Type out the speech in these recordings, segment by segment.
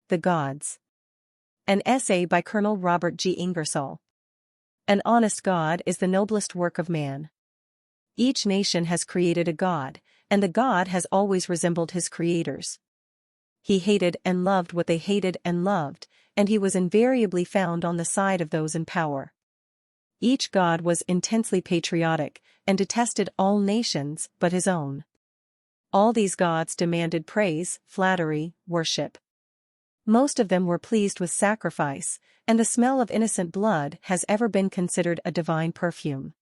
The Gods. An essay by Colonel Robert G. Ingersoll. An honest God is the noblest work of man. Each nation has created a god, and the god has always resembled his creators. He hated and loved what they hated and loved, and he was invariably found on the side of those in power. Each god was intensely patriotic, and detested all nations but his own. All these gods demanded praise, flattery, worship. Most of them were pleased with sacrifice, and the smell of innocent blood has ever been considered a divine perfume.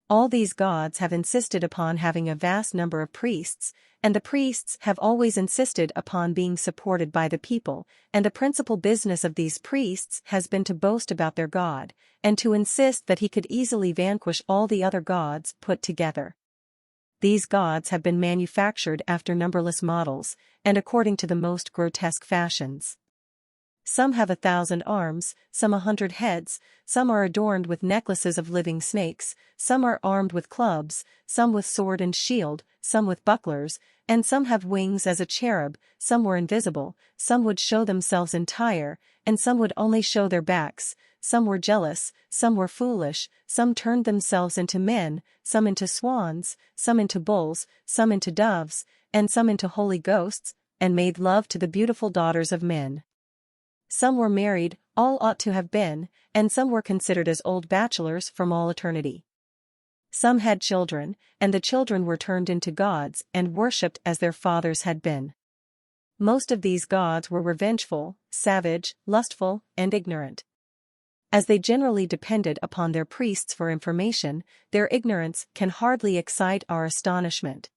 All these gods have insisted upon having a vast number of priests, and the priests have always insisted upon being supported by the people, and the principal business of these priests has been to boast about their god, and to insist that he could easily vanquish all the other gods put together. These gods have been manufactured after numberless models, and according to the most grotesque fashions. Some have 1,000 arms, some 100 heads, some are adorned with necklaces of living snakes, some are armed with clubs, some with sword and shield, some with bucklers, and some have wings as a cherub, some were invisible, some would show themselves entire, and some would only show their backs, some were jealous, some were foolish, some turned themselves into men, some into swans, some into bulls, some into doves, and some into holy ghosts, and made love to the beautiful daughters of men. Some were married, all ought to have been, and some were considered as old bachelors from all eternity. Some had children, and the children were turned into gods and worshipped as their fathers had been. Most of these gods were revengeful, savage, lustful, and ignorant. As they generally depended upon their priests for information, their ignorance can hardly excite our astonishment.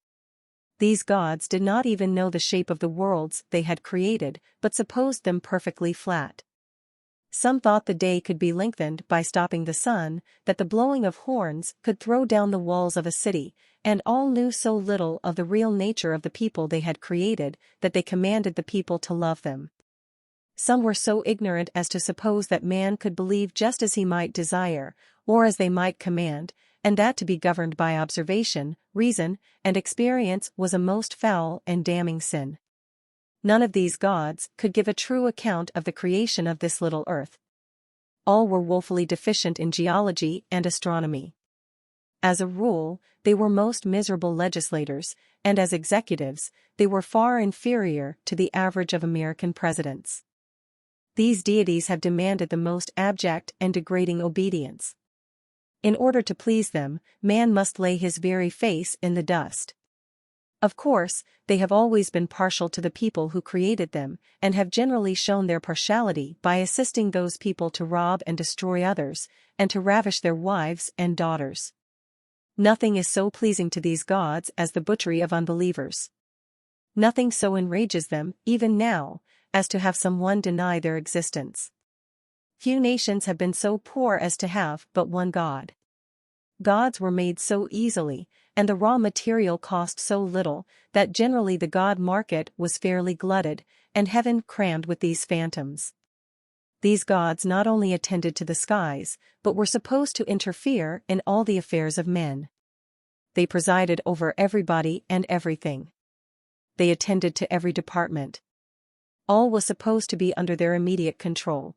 These gods did not even know the shape of the worlds they had created, but supposed them perfectly flat. Some thought the day could be lengthened by stopping the sun, that the blowing of horns could throw down the walls of a city, and all knew so little of the real nature of the people they had created that they commanded the people to love them. Some were so ignorant as to suppose that man could believe just as he might desire, or as they might command, and that to be governed by observation, reason, and experience was a most foul and damning sin. None of these gods could give a true account of the creation of this little earth. All were woefully deficient in geology and astronomy. As a rule, they were most miserable legislators, and as executives, they were far inferior to the average of American presidents. These deities have demanded the most abject and degrading obedience. In order to please them, man must lay his very face in the dust. Of course, they have always been partial to the people who created them, and have generally shown their partiality by assisting those people to rob and destroy others, and to ravish their wives and daughters. Nothing is so pleasing to these gods as the butchery of unbelievers. Nothing so enrages them, even now, as to have someone deny their existence. Few nations have been so poor as to have but one god. Gods were made so easily, and the raw material cost so little, that generally the god market was fairly glutted, and heaven crammed with these phantoms. These gods not only attended to the skies, but were supposed to interfere in all the affairs of men. They presided over everybody and everything. They attended to every department. All was supposed to be under their immediate control.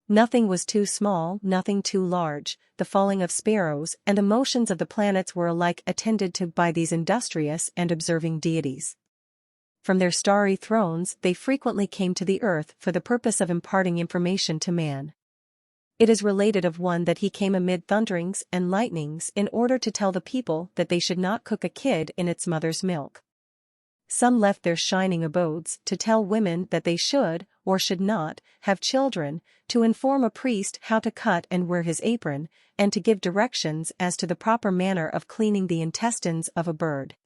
Nothing was too small, nothing too large, the falling of sparrows and the motions of the planets were alike attended to by these industrious and observing deities. From their starry thrones they frequently came to the earth for the purpose of imparting information to man. It is related of one that he came amid thunderings and lightnings in order to tell the people that they should not cook a kid in its mother's milk. Some left their shining abodes to tell women that they should, or should not, have children, to inform a priest how to cut and wear his apron, and to give directions as to the proper manner of cleaning the intestines of a bird.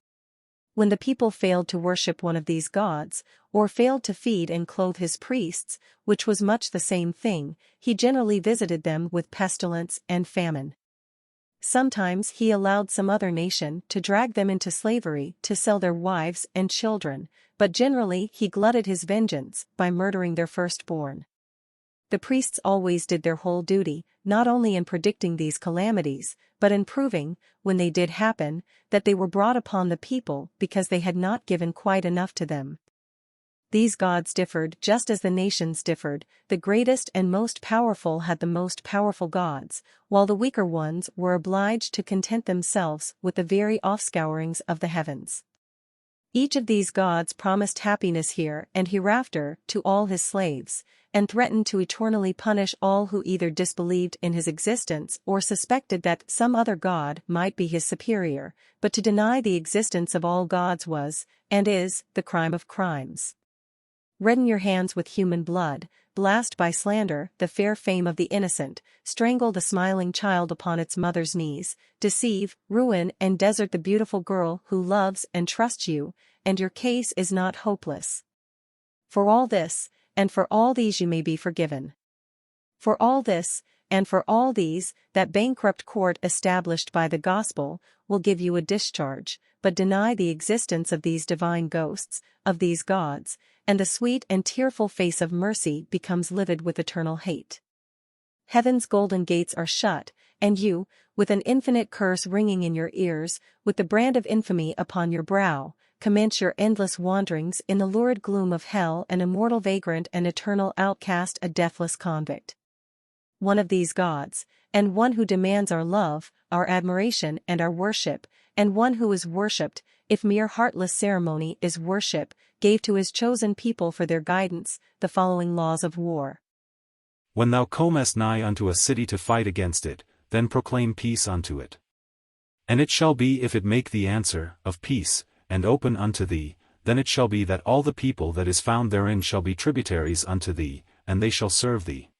When the people failed to worship one of these gods, or failed to feed and clothe his priests, which was much the same thing, he generally visited them with pestilence and famine. Sometimes he allowed some other nation to drag them into slavery to sell their wives and children, but generally he glutted his vengeance by murdering their firstborn. The priests always did their whole duty, not only in predicting these calamities, but in proving, when they did happen, that they were brought upon the people because they had not given quite enough to them. These gods differed just as the nations differed. The greatest and most powerful had the most powerful gods, while the weaker ones were obliged to content themselves with the very offscourings of the heavens. Each of these gods promised happiness here and hereafter to all his slaves, and threatened to eternally punish all who either disbelieved in his existence or suspected that some other god might be his superior, but to deny the existence of all gods was, and is, the crime of crimes. Redden your hands with human blood, blast by slander the fair fame of the innocent, strangle the smiling child upon its mother's knees, deceive, ruin and desert the beautiful girl who loves and trusts you, and your case is not hopeless. For all this, and for all these you may be forgiven. For all this, and for all these, that bankrupt court established by the gospel will give you a discharge, but deny the existence of these divine ghosts, of these gods, and the sweet and tearful face of mercy becomes livid with eternal hate. Heaven's golden gates are shut, and you, with an infinite curse ringing in your ears, with the brand of infamy upon your brow, commence your endless wanderings in the lurid gloom of hell, an immortal vagrant and eternal outcast, a deathless convict. One of these gods, and one who demands our love, our admiration and our worship, and one who is worshipped, if mere heartless ceremony is worship, gave to his chosen people for their guidance the following laws of war. When thou comest nigh unto a city to fight against it, then proclaim peace unto it. And it shall be, if it make thee answer, of peace, and open unto thee, then it shall be that all the people that is found therein shall be tributaries unto thee, and they shall serve thee.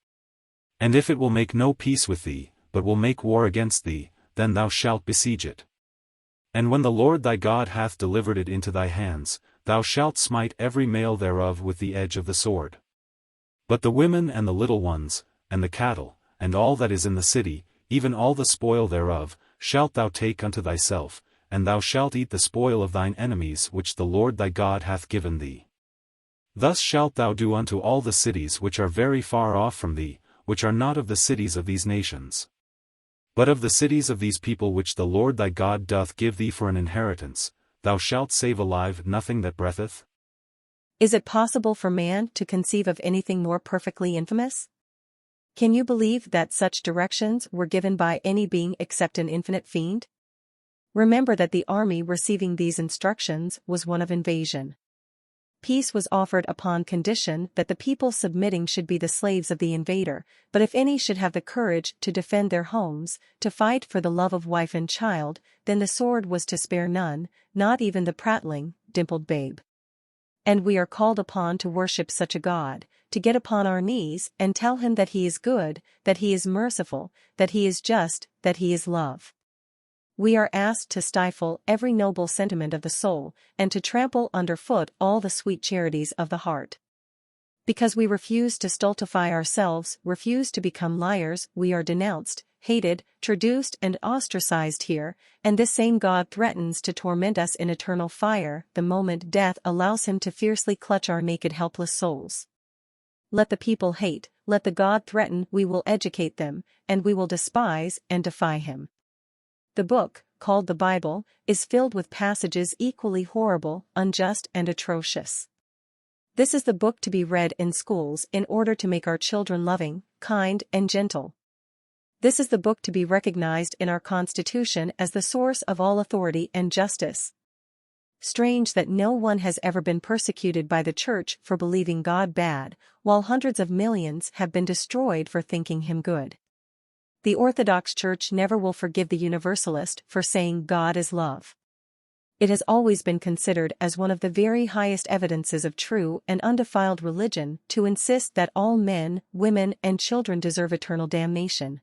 And if it will make no peace with thee, but will make war against thee, then thou shalt besiege it. And when the Lord thy God hath delivered it into thy hands, thou shalt smite every male thereof with the edge of the sword. But the women and the little ones, and the cattle, and all that is in the city, even all the spoil thereof, shalt thou take unto thyself, and thou shalt eat the spoil of thine enemies which the Lord thy God hath given thee. Thus shalt thou do unto all the cities which are very far off from thee, which are not of the cities of these nations, but of the cities of these people which the Lord thy God doth give thee for an inheritance. Thou shalt save alive nothing that breatheth. Is it possible for man to conceive of anything more perfectly infamous? Can you believe that such directions were given by any being except an infinite fiend? Remember that the army receiving these instructions was one of invasion. Peace was offered upon condition that the people submitting should be the slaves of the invader, but if any should have the courage to defend their homes, to fight for the love of wife and child, then the sword was to spare none, not even the prattling, dimpled babe. And we are called upon to worship such a God, to get upon our knees and tell him that he is good, that he is merciful, that he is just, that he is love. We are asked to stifle every noble sentiment of the soul, and to trample underfoot all the sweet charities of the heart. Because we refuse to stultify ourselves, refuse to become liars, we are denounced, hated, traduced and ostracized here, and this same God threatens to torment us in eternal fire the moment death allows him to fiercely clutch our naked helpless souls. Let the people hate, let the God threaten, we will educate them, and we will despise and defy him. The book, called the Bible, is filled with passages equally horrible, unjust and atrocious. This is the book to be read in schools in order to make our children loving, kind and gentle. This is the book to be recognized in our Constitution as the source of all authority and justice. Strange that no one has ever been persecuted by the Church for believing God bad, while hundreds of millions have been destroyed for thinking him good. The Orthodox Church never will forgive the Universalist for saying God is love. It has always been considered as one of the very highest evidences of true and undefiled religion to insist that all men, women and children deserve eternal damnation.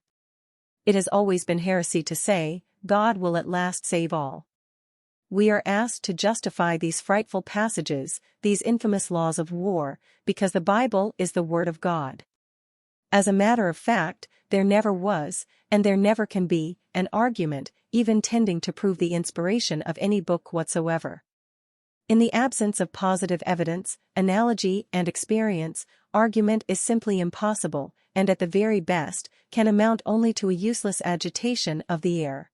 It has always been heresy to say, God will at last save all. We are asked to justify these frightful passages, these infamous laws of war, because the Bible is the Word of God. As a matter of fact, there never was, and there never can be, an argument, even tending to prove the inspiration of any book whatsoever. In the absence of positive evidence, analogy and experience, argument is simply impossible, and at the very best, can amount only to a useless agitation of the air.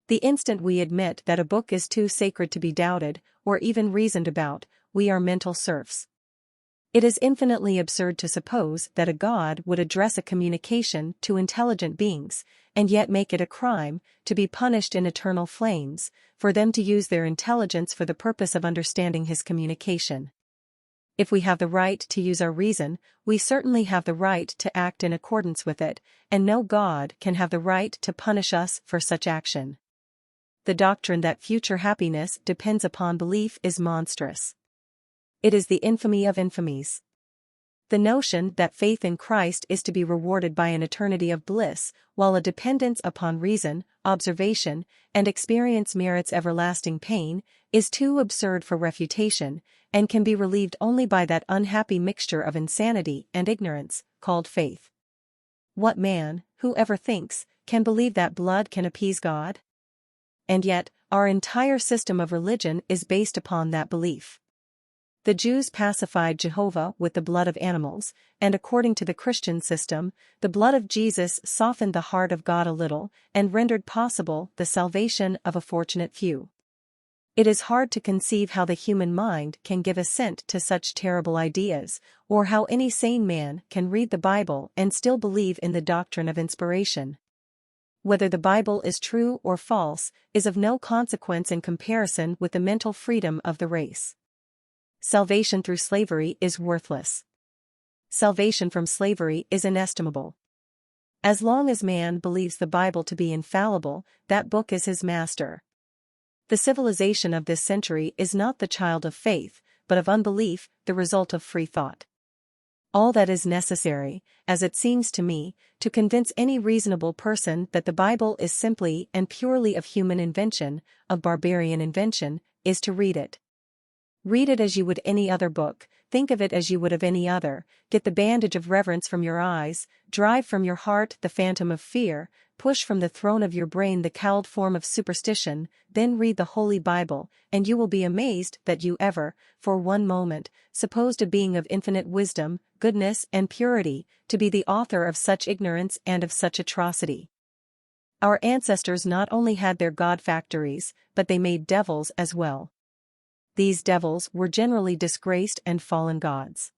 The instant we admit that a book is too sacred to be doubted, or even reasoned about, we are mental serfs. It is infinitely absurd to suppose that a god would address a communication to intelligent beings, and yet make it a crime, to be punished in eternal flames, for them to use their intelligence for the purpose of understanding his communication. If we have the right to use our reason, we certainly have the right to act in accordance with it, and no god can have the right to punish us for such action. The doctrine that future happiness depends upon belief is monstrous. It is the infamy of infamies. The notion that faith in Christ is to be rewarded by an eternity of bliss, while a dependence upon reason, observation, and experience merits everlasting pain, is too absurd for refutation, and can be relieved only by that unhappy mixture of insanity and ignorance, called faith. What man, who ever thinks, can believe that blood can appease God? And yet, our entire system of religion is based upon that belief. The Jews pacified Jehovah with the blood of animals, and according to the Christian system, the blood of Jesus softened the heart of God a little, and rendered possible the salvation of a fortunate few. It is hard to conceive how the human mind can give assent to such terrible ideas, or how any sane man can read the Bible and still believe in the doctrine of inspiration. Whether the Bible is true or false is of no consequence in comparison with the mental freedom of the race. Salvation through slavery is worthless. Salvation from slavery is inestimable. As long as man believes the Bible to be infallible, that book is his master. The civilization of this century is not the child of faith, but of unbelief, the result of free thought. All that is necessary, as it seems to me, to convince any reasonable person that the Bible is simply and purely of human invention, of barbarian invention, is to read it. Read it as you would any other book, think of it as you would of any other, get the bandage of reverence from your eyes, drive from your heart the phantom of fear, push from the throne of your brain the cowled form of superstition, then read the Holy Bible, and you will be amazed that you ever, for one moment, supposed a being of infinite wisdom, goodness and purity, to be the author of such ignorance and of such atrocity. Our ancestors not only had their god factories, but they made devils as well. These devils were generally disgraced and fallen gods.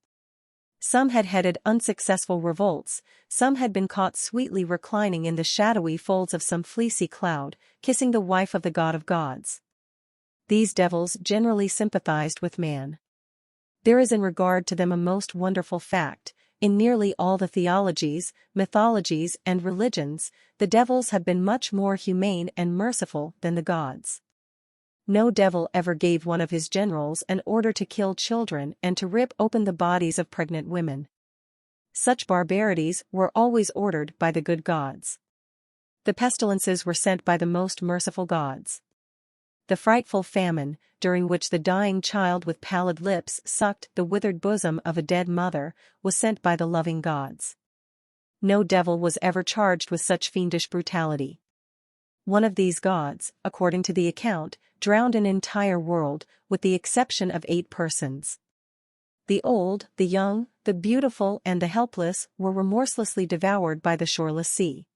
Some had headed unsuccessful revolts, some had been caught sweetly reclining in the shadowy folds of some fleecy cloud, kissing the wife of the god of gods. These devils generally sympathized with man. There is in regard to them a most wonderful fact: in nearly all the theologies, mythologies and religions, the devils have been much more humane and merciful than the gods. No devil ever gave one of his generals an order to kill children and to rip open the bodies of pregnant women. Such barbarities were always ordered by the good gods. The pestilences were sent by the most merciful gods. The frightful famine, during which the dying child with pallid lips sucked the withered bosom of a dead mother, was sent by the loving gods. No devil was ever charged with such fiendish brutality. One of these gods, according to the account, drowned an entire world, with the exception of 8 persons. The old, the young, the beautiful and the helpless were remorselessly devoured by the shoreless sea.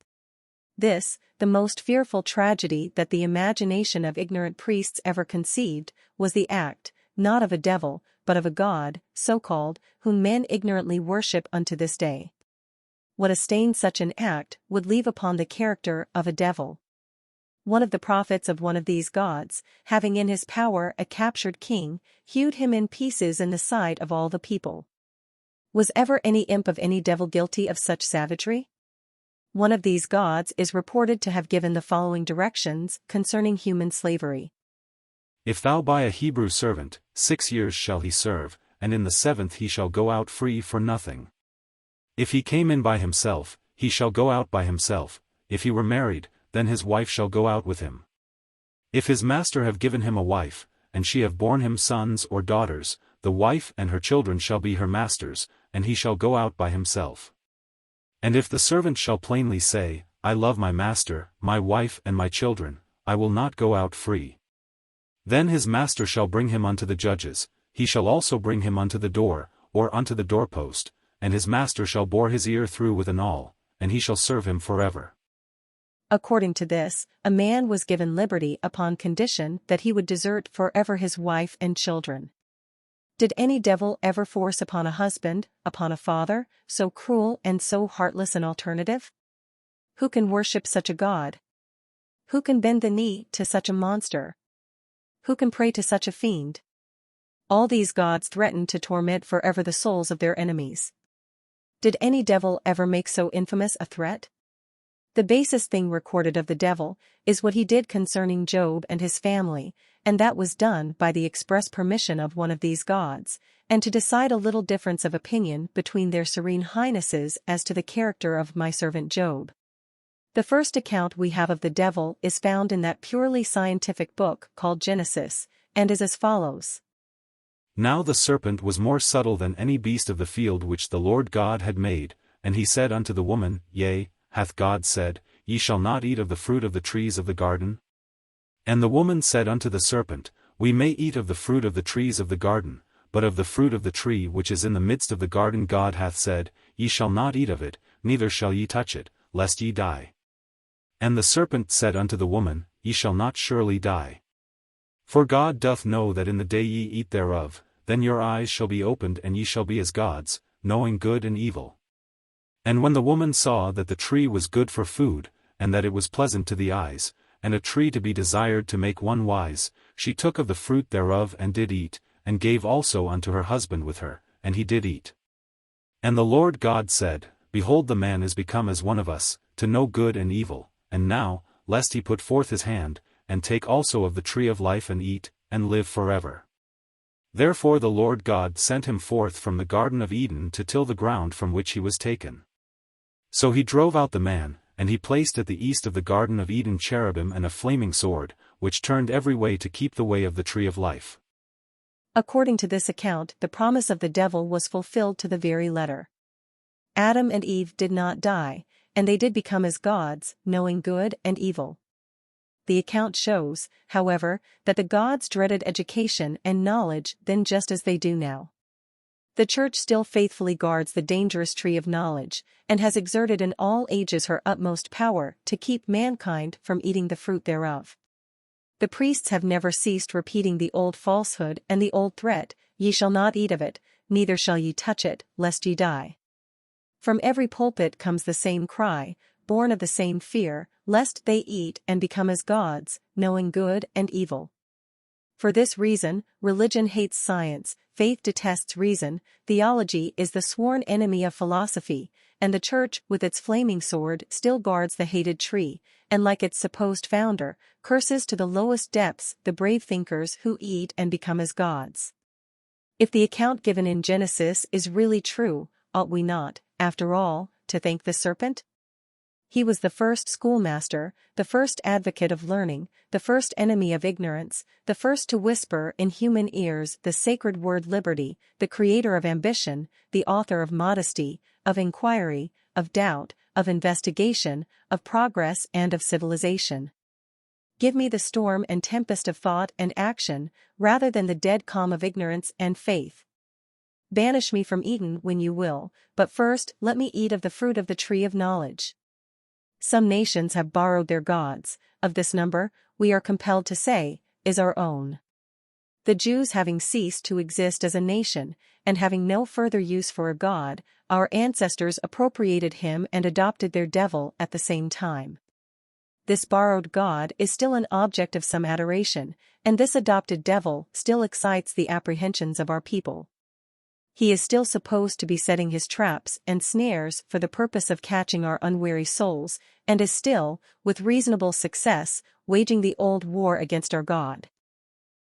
This, the most fearful tragedy that the imagination of ignorant priests ever conceived, was the act, not of a devil, but of a god, so-called, whom men ignorantly worship unto this day. What a stain such an act would leave upon the character of a devil! One of the prophets of one of these gods, having in his power a captured king, hewed him in pieces in the sight of all the people. Was ever any imp of any devil guilty of such savagery? One of these gods is reported to have given the following directions concerning human slavery. If thou buy a Hebrew servant, 6 years shall he serve, and in the 7th he shall go out free for nothing. If he came in by himself, he shall go out by himself. If he were married, then his wife shall go out with him. If his master have given him a wife, and she have borne him sons or daughters, the wife and her children shall be her master's, and he shall go out by himself. And if the servant shall plainly say, I love my master, my wife and my children, I will not go out free. Then his master shall bring him unto the judges, he shall also bring him unto the door, or unto the doorpost, and his master shall bore his ear through with an awl, and he shall serve him forever. According to this, a man was given liberty upon condition that he would desert forever his wife and children. Did any devil ever force upon a husband, upon a father, so cruel and so heartless an alternative? Who can worship such a god? Who can bend the knee to such a monster? Who can pray to such a fiend? All these gods threaten to torment forever the souls of their enemies. Did any devil ever make so infamous a threat? The basest thing recorded of the devil is what he did concerning Job and his family, and that was done by the express permission of one of these gods, and to decide a little difference of opinion between their serene highnesses as to the character of my servant Job. The first account we have of the devil is found in that purely scientific book called Genesis, and is as follows. Now the serpent was more subtle than any beast of the field which the Lord God had made, and he said unto the woman, Yea, hath God said, Ye shall not eat of the fruit of the trees of the garden? And the woman said unto the serpent, We may eat of the fruit of the trees of the garden, but of the fruit of the tree which is in the midst of the garden God hath said, Ye shall not eat of it, neither shall ye touch it, lest ye die. And the serpent said unto the woman, Ye shall not surely die. For God doth know that in the day ye eat thereof, then your eyes shall be opened and ye shall be as gods, knowing good and evil. And when the woman saw that the tree was good for food, and that it was pleasant to the eyes, and a tree to be desired to make one wise, she took of the fruit thereof and did eat, and gave also unto her husband with her, and he did eat. And the Lord God said, Behold, the man is become as one of us, to know good and evil, and now, lest he put forth his hand, and take also of the tree of life and eat, and live forever. Therefore the Lord God sent him forth from the Garden of Eden to till the ground from which he was taken. So he drove out the man, and he placed at the east of the Garden of Eden cherubim and a flaming sword, which turned every way to keep the way of the tree of life. According to this account, the promise of the devil was fulfilled to the very letter. Adam and Eve did not die, and they did become as gods, knowing good and evil. The account shows, however, that the gods dreaded education and knowledge then just as they do now. The Church still faithfully guards the dangerous tree of knowledge, and has exerted in all ages her utmost power to keep mankind from eating the fruit thereof. The priests have never ceased repeating the old falsehood and the old threat, Ye shall not eat of it, neither shall ye touch it, lest ye die. From every pulpit comes the same cry, born of the same fear, lest they eat and become as gods, knowing good and evil. For this reason, religion hates science, faith detests reason, theology is the sworn enemy of philosophy, and the Church with its flaming sword still guards the hated tree, and like its supposed founder, curses to the lowest depths the brave thinkers who eat and become as gods. If the account given in Genesis is really true, ought we not, after all, to thank the serpent? He was the first schoolmaster, the first advocate of learning, the first enemy of ignorance, the first to whisper in human ears the sacred word liberty, the creator of ambition, the author of modesty, of inquiry, of doubt, of investigation, of progress and of civilization. Give me the storm and tempest of thought and action, rather than the dead calm of ignorance and faith. Banish me from Eden when you will, but first let me eat of the fruit of the tree of knowledge. Some nations have borrowed their gods, of this number, we are compelled to say, is our own. The Jews having ceased to exist as a nation, and having no further use for a god, our ancestors appropriated him and adopted their devil at the same time. This borrowed god is still an object of some adoration, and this adopted devil still excites the apprehensions of our people. He is still supposed to be setting his traps and snares for the purpose of catching our unwary souls, and is still, with reasonable success, waging the old war against our God.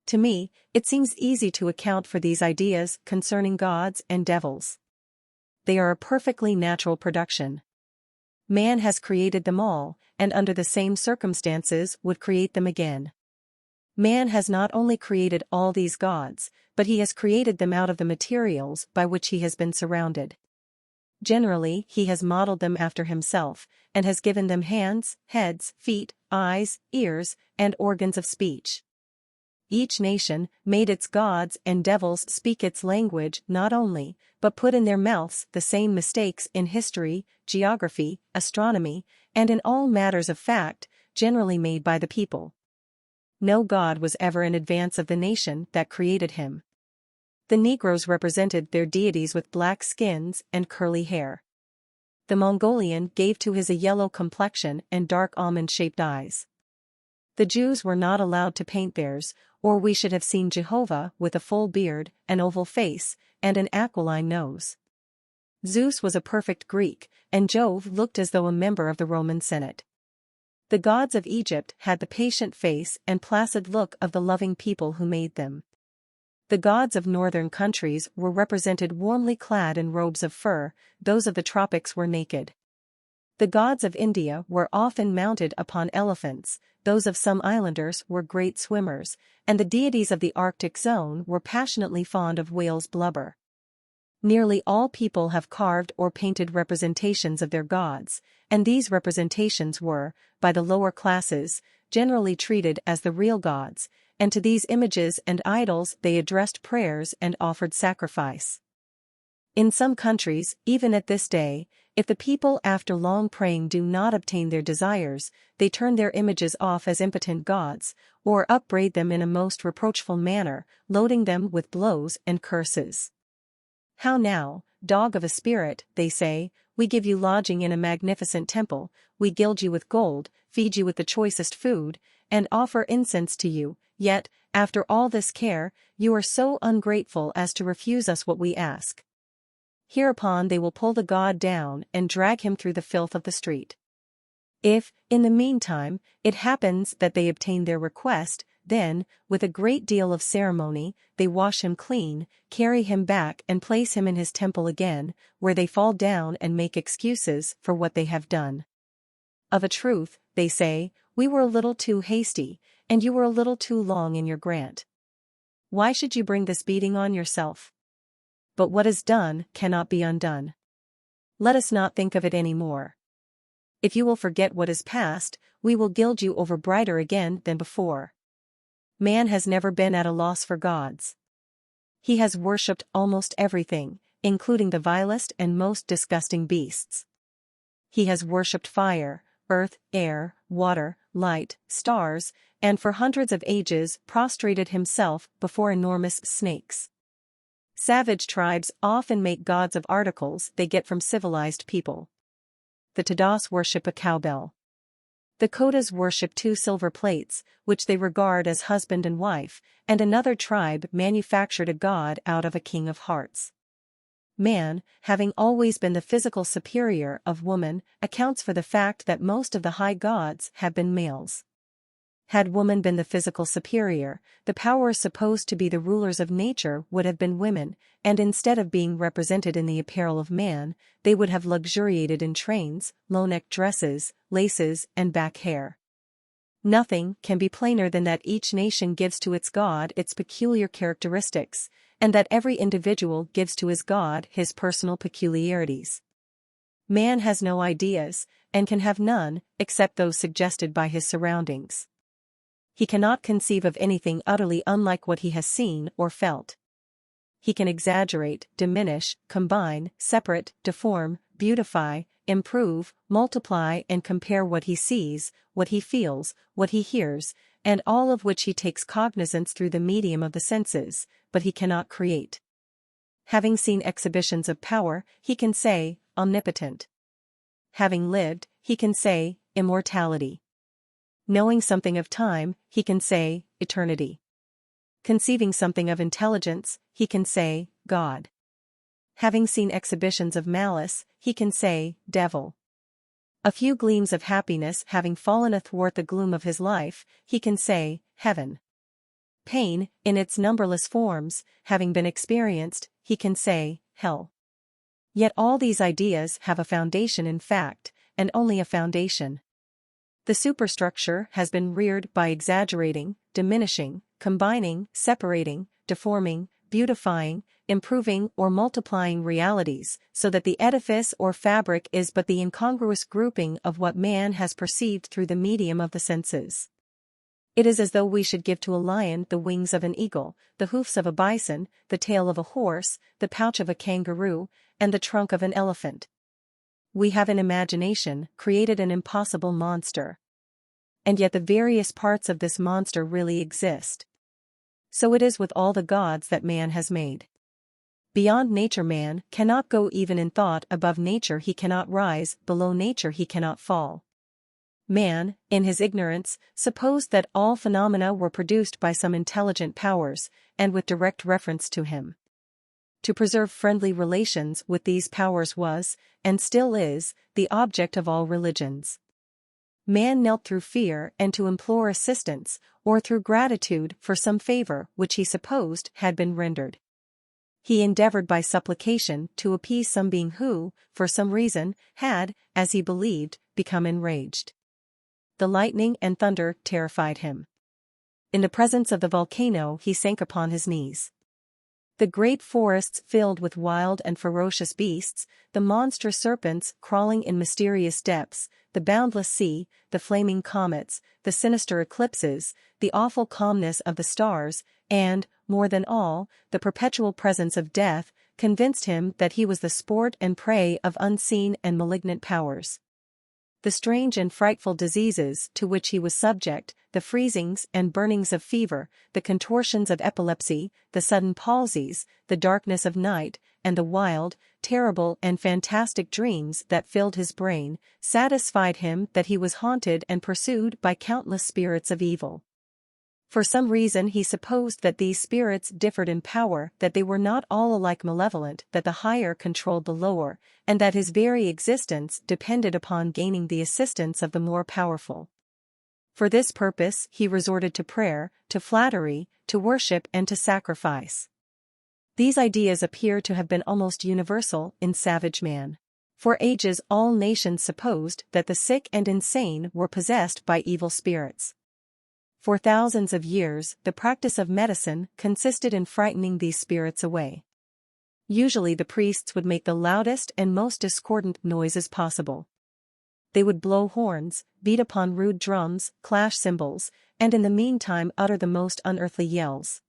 To me, it seems easy to account for these ideas concerning gods and devils. They are a perfectly natural production. Man has created them all, and under the same circumstances would create them again. Man has not only created all these gods, but he has created them out of the materials by which he has been surrounded. Generally, he has modeled them after himself, and has given them hands, heads, feet, eyes, ears, and organs of speech. Each nation made its gods and devils speak its language not only, but put in their mouths the same mistakes in history, geography, astronomy, and in all matters of fact, generally made by the people. No god was ever in advance of the nation that created him. The Negroes represented their deities with black skins and curly hair. The Mongolian gave to his a yellow complexion and dark almond-shaped eyes. The Jews were not allowed to paint theirs, or we should have seen Jehovah with a full beard, an oval face, and an aquiline nose. Zeus was a perfect Greek, and Jove looked as though a member of the Roman Senate. The gods of Egypt had the patient face and placid look of the loving people who made them. The gods of northern countries were represented warmly clad in robes of fur, those of the tropics were naked. The gods of India were often mounted upon elephants, those of some islanders were great swimmers, and the deities of the Arctic zone were passionately fond of whales' blubber. Nearly all people have carved or painted representations of their gods, and these representations were, by the lower classes, generally treated as the real gods, and to these images and idols they addressed prayers and offered sacrifice. In some countries, even at this day, if the people after long praying do not obtain their desires, they turn their images off as impotent gods, or upbraid them in a most reproachful manner, loading them with blows and curses. How now, dog of a spirit, they say, we give you lodging in a magnificent temple, we gild you with gold, feed you with the choicest food, and offer incense to you, yet, after all this care, you are so ungrateful as to refuse us what we ask. Hereupon they will pull the god down and drag him through the filth of the street. If, in the meantime, it happens that they obtain their request, then, with a great deal of ceremony, they wash him clean, carry him back and place him in his temple again, where they fall down and make excuses for what they have done. Of a truth, they say, we were a little too hasty, and you were a little too long in your grant. Why should you bring this beating on yourself? But what is done cannot be undone. Let us not think of it any more. If you will forget what is past, we will gild you over brighter again than before. Man has never been at a loss for gods. He has worshipped almost everything, including the vilest and most disgusting beasts. He has worshipped fire, earth, air, water, light, stars, and for hundreds of ages prostrated himself before enormous snakes. Savage tribes often make gods of articles they get from civilized people. The Tadas worship a cowbell. The Kodas worship 2 silver plates, which they regard as husband and wife, and another tribe manufactured a god out of a king of hearts. Man, having always been the physical superior of woman, accounts for the fact that most of the high gods have been males. Had woman been the physical superior, the powers supposed to be the rulers of nature would have been women, and instead of being represented in the apparel of man, they would have luxuriated in trains, low-neck dresses, laces, and back hair. Nothing can be plainer than that each nation gives to its god its peculiar characteristics, and that every individual gives to his god his personal peculiarities. Man has no ideas, and can have none, except those suggested by his surroundings. He cannot conceive of anything utterly unlike what he has seen or felt. He can exaggerate, diminish, combine, separate, deform, beautify, improve, multiply and compare what he sees, what he feels, what he hears, and all of which he takes cognizance through the medium of the senses, but he cannot create. Having seen exhibitions of power, he can say, omnipotent. Having lived, he can say, immortality. Knowing something of time, he can say, eternity. Conceiving something of intelligence, he can say, God. Having seen exhibitions of malice, he can say, devil. A few gleams of happiness having fallen athwart the gloom of his life, he can say, heaven. Pain, in its numberless forms, having been experienced, he can say, hell. Yet all these ideas have a foundation in fact, and only a foundation. The superstructure has been reared by exaggerating, diminishing, combining, separating, deforming, beautifying, improving or multiplying realities, so that the edifice or fabric is but the incongruous grouping of what man has perceived through the medium of the senses. It is as though we should give to a lion the wings of an eagle, the hoofs of a bison, the tail of a horse, the pouch of a kangaroo, and the trunk of an elephant. We have in imagination created an impossible monster. And yet the various parts of this monster really exist. So it is with all the gods that man has made. Beyond nature man cannot go, even in thought; above nature he cannot rise; below nature he cannot fall. Man, in his ignorance, supposed that all phenomena were produced by some intelligent powers, and with direct reference to him. To preserve friendly relations with these powers was, and still is, the object of all religions. Man knelt through fear and to implore assistance, or through gratitude for some favor which he supposed had been rendered. He endeavored by supplication to appease some being who, for some reason, had, as he believed, become enraged. The lightning and thunder terrified him. In the presence of the volcano he sank upon his knees. The great forests filled with wild and ferocious beasts, the monstrous serpents crawling in mysterious depths, the boundless sea, the flaming comets, the sinister eclipses, the awful calmness of the stars, and, more than all, the perpetual presence of death, convinced him that he was the sport and prey of unseen and malignant powers. The strange and frightful diseases to which he was subject, the freezings and burnings of fever, the contortions of epilepsy, the sudden palsies, the darkness of night, and the wild, terrible and fantastic dreams that filled his brain, satisfied him that he was haunted and pursued by countless spirits of evil. For some reason he supposed that these spirits differed in power, that they were not all alike malevolent, that the higher controlled the lower, and that his very existence depended upon gaining the assistance of the more powerful. For this purpose he resorted to prayer, to flattery, to worship and to sacrifice. These ideas appear to have been almost universal in savage man. For ages all nations supposed that the sick and insane were possessed by evil spirits. For thousands of years, the practice of medicine consisted in frightening these spirits away. Usually the priests would make the loudest and most discordant noises possible. They would blow horns, beat upon rude drums, clash cymbals, and in the meantime utter the most unearthly yells.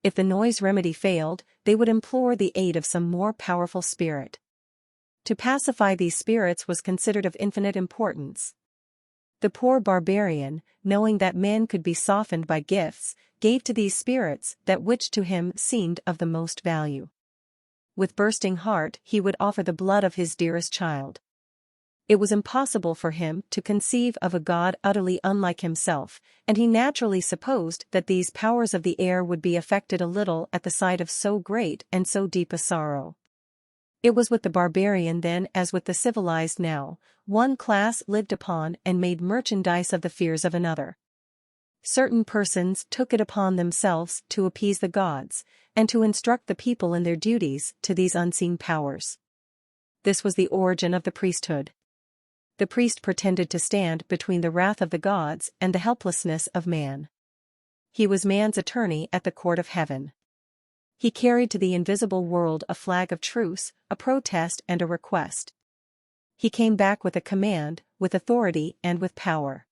If the noise remedy failed, they would implore the aid of some more powerful spirit. To pacify these spirits was considered of infinite importance. The poor barbarian, knowing that men could be softened by gifts, gave to these spirits that which to him seemed of the most value. With bursting heart he would offer the blood of his dearest child. It was impossible for him to conceive of a god utterly unlike himself, and he naturally supposed that these powers of the air would be affected a little at the sight of so great and so deep a sorrow. It was with the barbarian then as with the civilized now, one class lived upon and made merchandise of the fears of another. Certain persons took it upon themselves to appease the gods, and to instruct the people in their duties to these unseen powers. This was the origin of the priesthood. The priest pretended to stand between the wrath of the gods and the helplessness of man. He was man's attorney at the court of heaven. He carried to the invisible world a flag of truce, a protest and a request. He came back with a command, with authority and with power.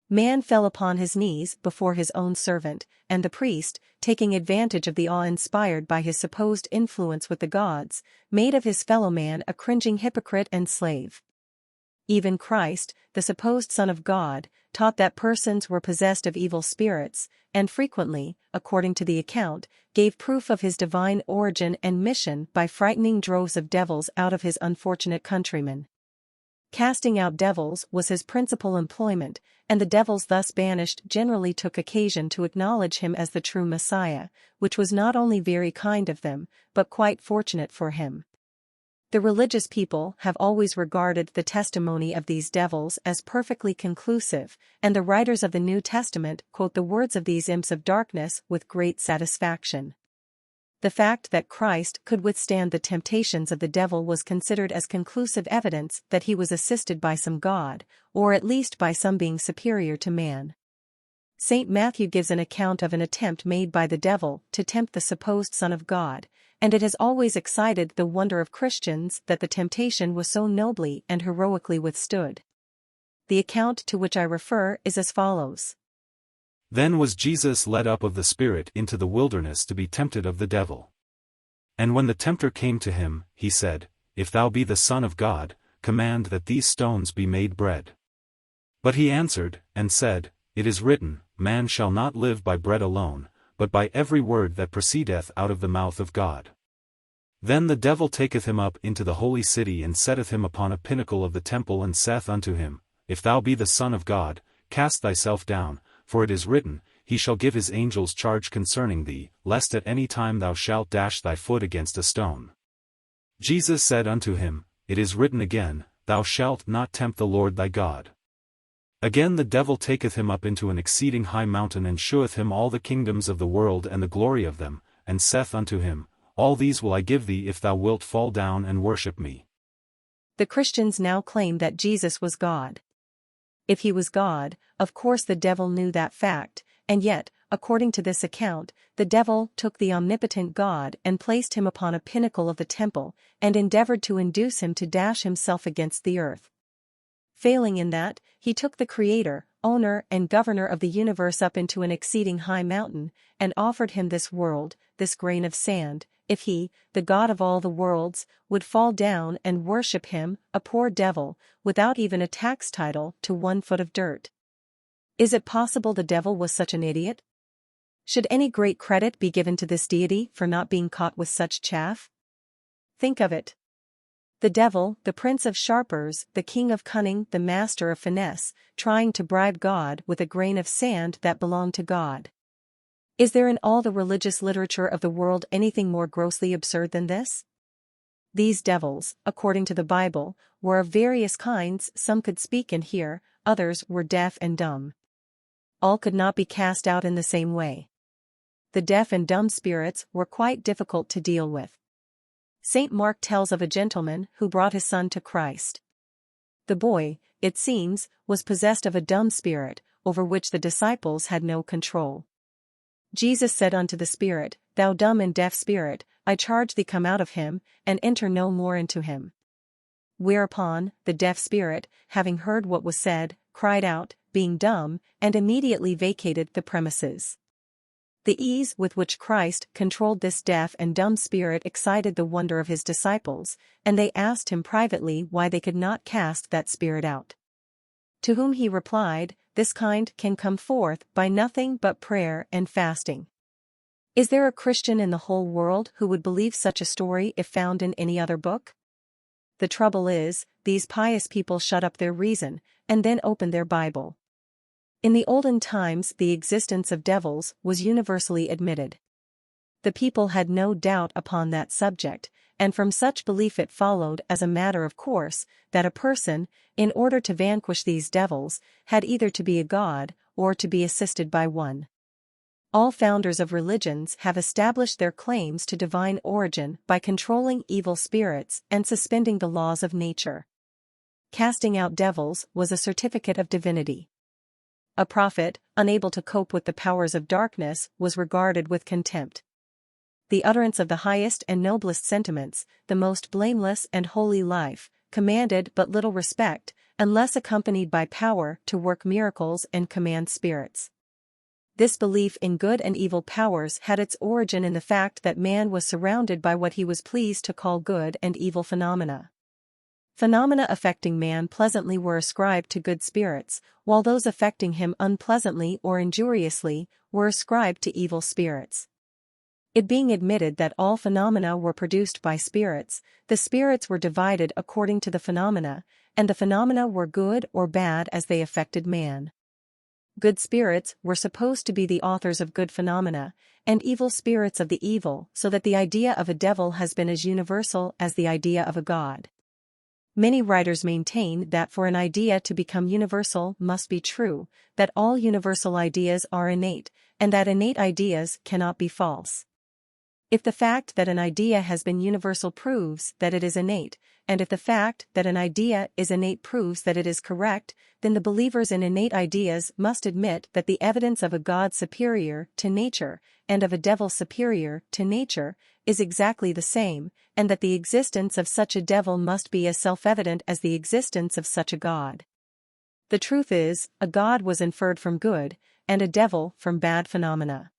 Man fell upon his knees before his own servant, and the priest, taking advantage of the awe inspired by his supposed influence with the gods, made of his fellow man a cringing hypocrite and slave. Even Christ, the supposed Son of God, taught that persons were possessed of evil spirits, and frequently, according to the account, gave proof of his divine origin and mission by frightening droves of devils out of his unfortunate countrymen. Casting out devils was his principal employment, and the devils thus banished generally took occasion to acknowledge him as the true Messiah, which was not only very kind of them, but quite fortunate for him. The religious people have always regarded the testimony of these devils as perfectly conclusive, and the writers of the New Testament quote the words of these imps of darkness with great satisfaction. The fact that Christ could withstand the temptations of the devil was considered as conclusive evidence that he was assisted by some god, or at least by some being superior to man. St. Matthew gives an account of an attempt made by the devil to tempt the supposed Son of God, and it has always excited the wonder of Christians that the temptation was so nobly and heroically withstood. The account to which I refer is as follows. Then was Jesus led up of the Spirit into the wilderness to be tempted of the devil. And when the tempter came to him, he said, If thou be the Son of God, command that these stones be made bread. But he answered, and said, It is written, Man shall not live by bread alone, but by every word that proceedeth out of the mouth of God. Then the devil taketh him up into the holy city and setteth him upon a pinnacle of the temple and saith unto him, If thou be the Son of God, cast thyself down, for it is written, He shall give his angels charge concerning thee, lest at any time thou shalt dash thy foot against a stone. Jesus said unto him, It is written again, Thou shalt not tempt the Lord thy God. Again the devil taketh him up into an exceeding high mountain and sheweth him all the kingdoms of the world and the glory of them, and saith unto him, All these will I give thee if thou wilt fall down and worship me. The Christians now claim that Jesus was God. If he was God, of course the devil knew that fact, and yet, according to this account, the devil took the omnipotent God and placed him upon a pinnacle of the temple, and endeavored to induce him to dash himself against the earth. Failing in that, he took the Creator, owner and governor of the universe up into an exceeding high mountain, and offered him this world, this grain of sand, if he, the God of all the worlds, would fall down and worship him, a poor devil, without even a tax title to 1 foot of dirt. Is it possible the devil was such an idiot? Should any great credit be given to this deity for not being caught with such chaff? Think of it. The devil, the prince of sharpers, the king of cunning, the master of finesse, trying to bribe God with a grain of sand that belonged to God. Is there in all the religious literature of the world anything more grossly absurd than this? These devils, according to the Bible, were of various kinds. Some could speak and hear, others were deaf and dumb. All could not be cast out in the same way. The deaf and dumb spirits were quite difficult to deal with. St. Mark tells of a gentleman who brought his son to Christ. The boy, it seems, was possessed of a dumb spirit, over which the disciples had no control. Jesus said unto the spirit, Thou dumb and deaf spirit, I charge thee come out of him, and enter no more into him. Whereupon, the deaf spirit, having heard what was said, cried out, being dumb, and immediately vacated the premises. The ease with which Christ controlled this deaf and dumb spirit excited the wonder of his disciples, and they asked him privately why they could not cast that spirit out. To whom he replied, This kind can come forth by nothing but prayer and fasting. Is there a Christian in the whole world who would believe such a story if found in any other book? The trouble is, these pious people shut up their reason, and then open their Bible. In the olden times the existence of devils was universally admitted. The people had no doubt upon that subject, and from such belief it followed as a matter of course, that a person, in order to vanquish these devils, had either to be a god, or to be assisted by one. All founders of religions have established their claims to divine origin by controlling evil spirits and suspending the laws of nature. Casting out devils was a certificate of divinity. A prophet, unable to cope with the powers of darkness, was regarded with contempt. The utterance of the highest and noblest sentiments, the most blameless and holy life, commanded but little respect, unless accompanied by power to work miracles and command spirits. This belief in good and evil powers had its origin in the fact that man was surrounded by what he was pleased to call good and evil phenomena. Phenomena affecting man pleasantly were ascribed to good spirits, while those affecting him unpleasantly or injuriously were ascribed to evil spirits. It being admitted that all phenomena were produced by spirits, the spirits were divided according to the phenomena, and the phenomena were good or bad as they affected man. Good spirits were supposed to be the authors of good phenomena, and evil spirits of the evil, so that the idea of a devil has been as universal as the idea of a god. Many writers maintain that for an idea to become universal must be true, that all universal ideas are innate, and that innate ideas cannot be false. If the fact that an idea has been universal proves that it is innate, and if the fact that an idea is innate proves that it is correct, then the believers in innate ideas must admit that the evidence of a God superior to nature, and of a devil superior to nature, is exactly the same, and that the existence of such a devil must be as self-evident as the existence of such a God. The truth is, a God was inferred from good, and a devil from bad phenomena.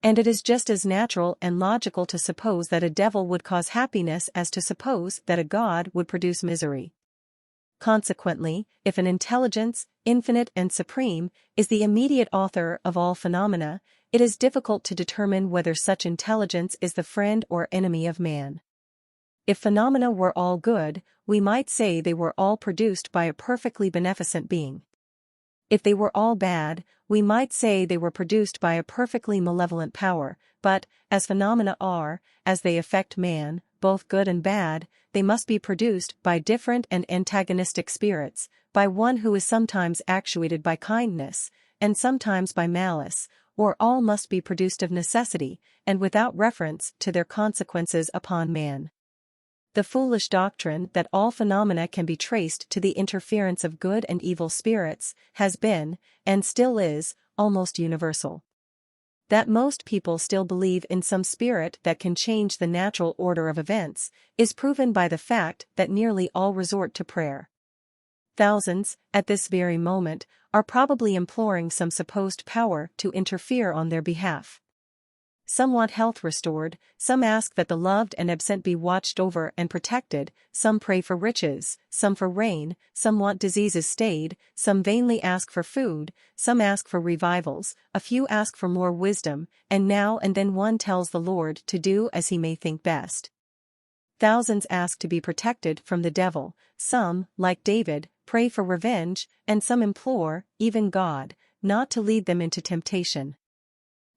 And it is just as natural and logical to suppose that a devil would cause happiness as to suppose that a God would produce misery. Consequently, if an intelligence, infinite and supreme, is the immediate author of all phenomena, it is difficult to determine whether such intelligence is the friend or enemy of man. If phenomena were all good, we might say they were all produced by a perfectly beneficent being. If they were all bad, we might say they were produced by a perfectly malevolent power, but, as phenomena are, as they affect man, both good and bad, they must be produced by different and antagonistic spirits, by one who is sometimes actuated by kindness, and sometimes by malice, or all must be produced of necessity, and without reference to their consequences upon man. The foolish doctrine that all phenomena can be traced to the interference of good and evil spirits has been, and still is, almost universal. That most people still believe in some spirit that can change the natural order of events is proven by the fact that nearly all resort to prayer. Thousands, at this very moment, are probably imploring some supposed power to interfere on their behalf. Some want health restored, some ask that the loved and absent be watched over and protected, some pray for riches, some for rain, some want diseases stayed, some vainly ask for food, some ask for revivals, a few ask for more wisdom, and now and then one tells the Lord to do as he may think best. Thousands ask to be protected from the devil, some, like David, pray for revenge, and some implore, even God, not to lead them into temptation.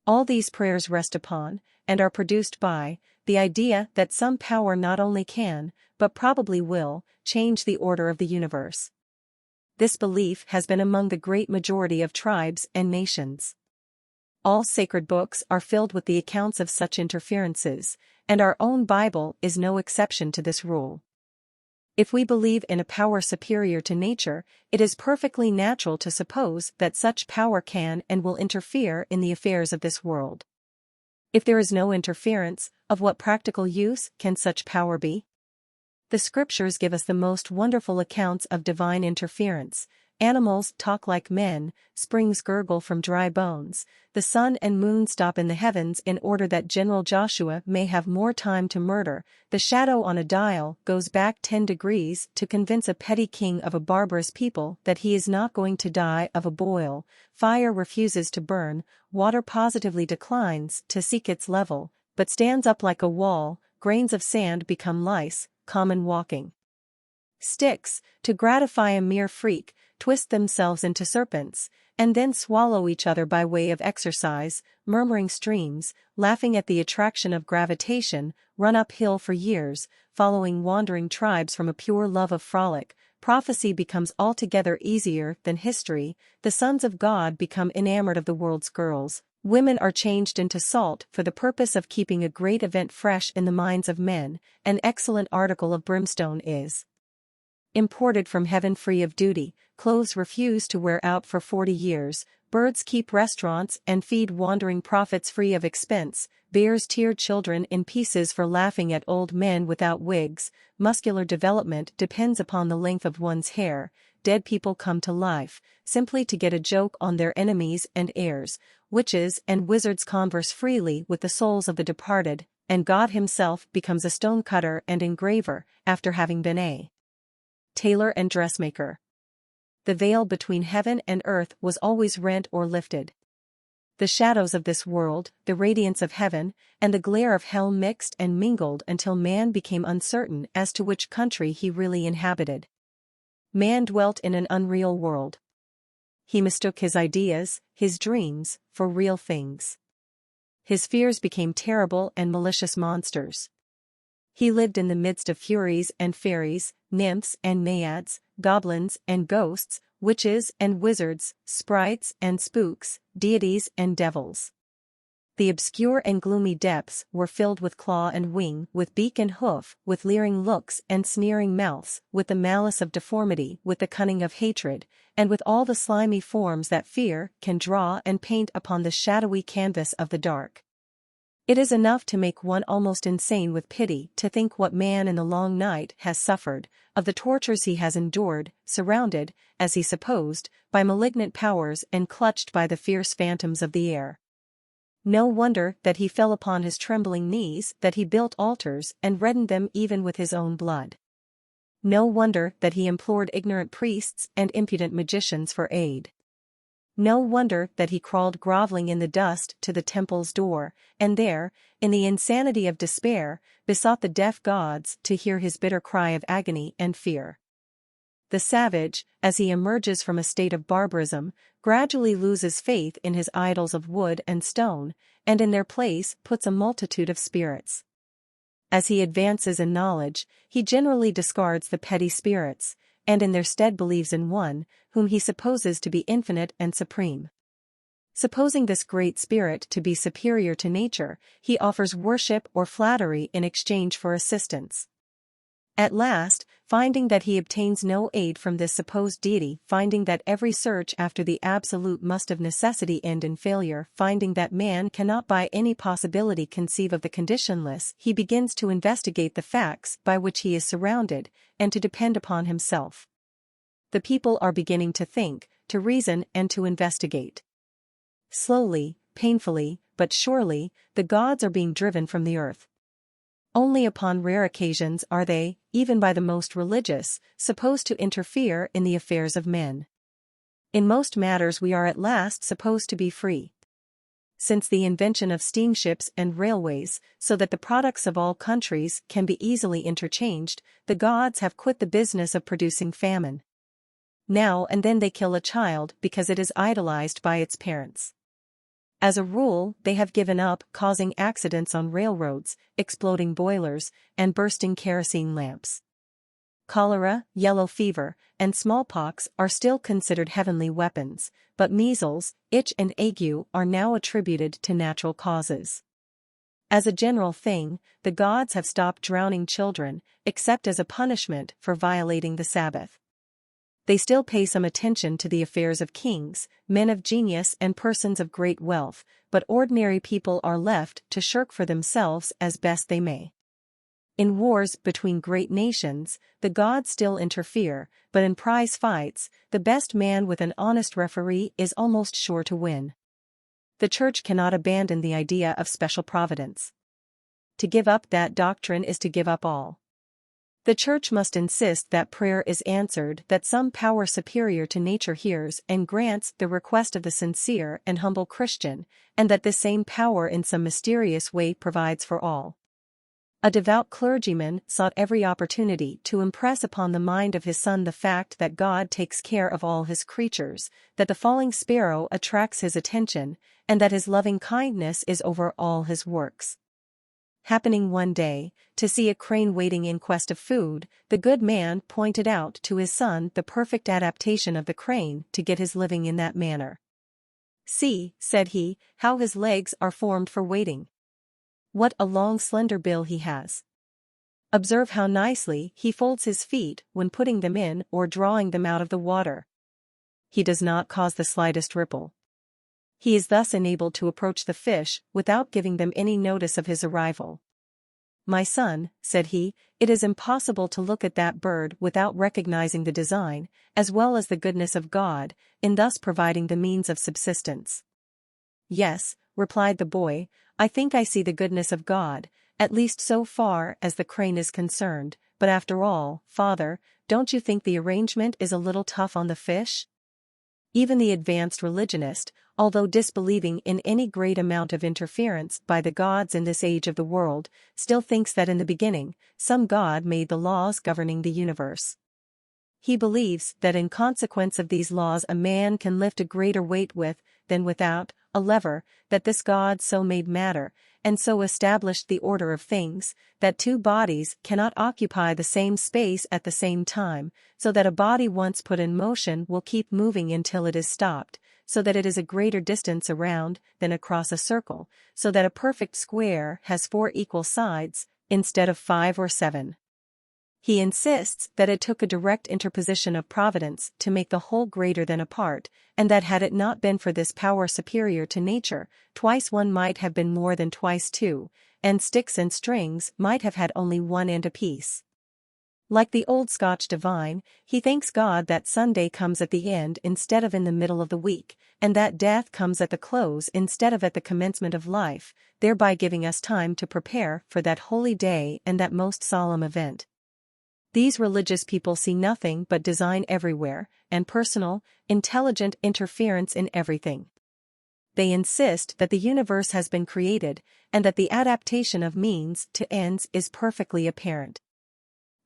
All these prayers rest upon, and are produced by, the idea that some power not only can, but probably will, change the order of the universe. This belief has been among the great majority of tribes and nations. All sacred books are filled with the accounts of such interferences, and our own Bible is no exception to this rule. If we believe in a power superior to nature, it is perfectly natural to suppose that such power can and will interfere in the affairs of this world. If there is no interference, of what practical use can such power be? The scriptures give us the most wonderful accounts of divine interference. Animals talk like men, springs gurgle from dry bones, the sun and moon stop in the heavens in order that General Joshua may have more time to murder, the shadow on a dial goes back 10 degrees to convince a petty king of a barbarous people that he is not going to die of a boil, fire refuses to burn, water positively declines to seek its level, but stands up like a wall, grains of sand become lice, common walking sticks, to gratify a mere freak, twist themselves into serpents, and then swallow each other by way of exercise, murmuring streams, laughing at the attraction of gravitation, run uphill for years, following wandering tribes from a pure love of frolic, prophecy becomes altogether easier than history, the sons of God become enamored of the world's girls, women are changed into salt for the purpose of keeping a great event fresh in the minds of men, an excellent article of brimstone is imported from heaven free of duty, clothes refuse to wear out for 40 years, birds keep restaurants and feed wandering prophets free of expense, bears tear children in pieces for laughing at old men without wigs, muscular development depends upon the length of one's hair, dead people come to life, simply to get a joke on their enemies and heirs, witches and wizards converse freely with the souls of the departed, and God himself becomes a stonecutter and engraver, after having been a tailor and dressmaker. The veil between heaven and earth was always rent or lifted. The shadows of this world, the radiance of heaven, and the glare of hell mixed and mingled until man became uncertain as to which country he really inhabited. Man dwelt in an unreal world. He mistook his ideas, his dreams, for real things. His fears became terrible and malicious monsters. He lived in the midst of furies and fairies, nymphs and naiads, goblins and ghosts, witches and wizards, sprites and spooks, deities and devils. The obscure and gloomy depths were filled with claw and wing, with beak and hoof, with leering looks and sneering mouths, with the malice of deformity, with the cunning of hatred, and with all the slimy forms that fear can draw and paint upon the shadowy canvas of the dark. It is enough to make one almost insane with pity to think what man in the long night has suffered, of the tortures he has endured, surrounded, as he supposed, by malignant powers and clutched by the fierce phantoms of the air. No wonder that he fell upon his trembling knees, that he built altars and reddened them even with his own blood. No wonder that he implored ignorant priests and impudent magicians for aid. No wonder that he crawled groveling in the dust to the temple's door, and there, in the insanity of despair, besought the deaf gods to hear his bitter cry of agony and fear. The savage, as he emerges from a state of barbarism, gradually loses faith in his idols of wood and stone, and in their place puts a multitude of spirits. As he advances in knowledge, he generally discards the petty spirits, and in their stead believes in one, whom he supposes to be infinite and supreme. Supposing this great spirit to be superior to nature, he offers worship or flattery in exchange for assistance. At last, finding that he obtains no aid from this supposed deity, finding that every search after the absolute must of necessity end in failure, finding that man cannot by any possibility conceive of the conditionless, he begins to investigate the facts by which he is surrounded, and to depend upon himself. The people are beginning to think, to reason and to investigate. Slowly, painfully, but surely, the gods are being driven from the earth. Only upon rare occasions are they, even by the most religious, supposed to interfere in the affairs of men. In most matters we are at last supposed to be free. Since the invention of steamships and railways, so that the products of all countries can be easily interchanged, the gods have quit the business of producing famine. Now and then they kill a child because it is idolized by its parents. As a rule, they have given up causing accidents on railroads, exploding boilers, and bursting kerosene lamps. Cholera, yellow fever, and smallpox are still considered heavenly weapons, but measles, itch and ague are now attributed to natural causes. As a general thing, the gods have stopped drowning children, except as a punishment for violating the Sabbath. They still pay some attention to the affairs of kings, men of genius and persons of great wealth, but ordinary people are left to shirk for themselves as best they may. In wars between great nations, the gods still interfere, but in prize fights, the best man with an honest referee is almost sure to win. The Church cannot abandon the idea of special providence. To give up that doctrine is to give up all. The Church must insist that prayer is answered, that some power superior to nature hears and grants the request of the sincere and humble Christian, and that this same power in some mysterious way provides for all. A devout clergyman sought every opportunity to impress upon the mind of his son the fact that God takes care of all his creatures, that the falling sparrow attracts his attention, and that his loving kindness is over all his works. Happening one day to see a crane waiting in quest of food, the good man pointed out to his son the perfect adaptation of the crane to get his living in that manner. "See," said he, "how his legs are formed for waiting. What a long slender bill he has. Observe how nicely he folds his feet when putting them in or drawing them out of the water. He does not cause the slightest ripple. He is thus enabled to approach the fish without giving them any notice of his arrival. My son," said he, "it is impossible to look at that bird without recognizing the design, as well as the goodness of God, in thus providing the means of subsistence." "Yes," replied the boy, "I think I see the goodness of God, at least so far as the crane is concerned, but after all, father, don't you think the arrangement is a little tough on the fish?" Even the advanced religionist, although disbelieving in any great amount of interference by the gods in this age of the world, still thinks that in the beginning, some god made the laws governing the universe. He believes that in consequence of these laws a man can lift a greater weight with than without a lever, that this God so made matter, and so established the order of things, that two bodies cannot occupy the same space at the same time, so that a body once put in motion will keep moving until it is stopped, so that it is a greater distance around than across a circle, so that a perfect square has 4 equal sides, instead of 5 or 7. He insists that it took a direct interposition of Providence to make the whole greater than a part, and that had it not been for this power superior to nature, twice one might have been more than twice two, and sticks and strings might have had only one end apiece. Like the old Scotch divine, he thanks God that Sunday comes at the end instead of in the middle of the week, and that death comes at the close instead of at the commencement of life, thereby giving us time to prepare for that holy day and that most solemn event. These religious people see nothing but design everywhere, and personal, intelligent interference in everything. They insist that the universe has been created, and that the adaptation of means to ends is perfectly apparent.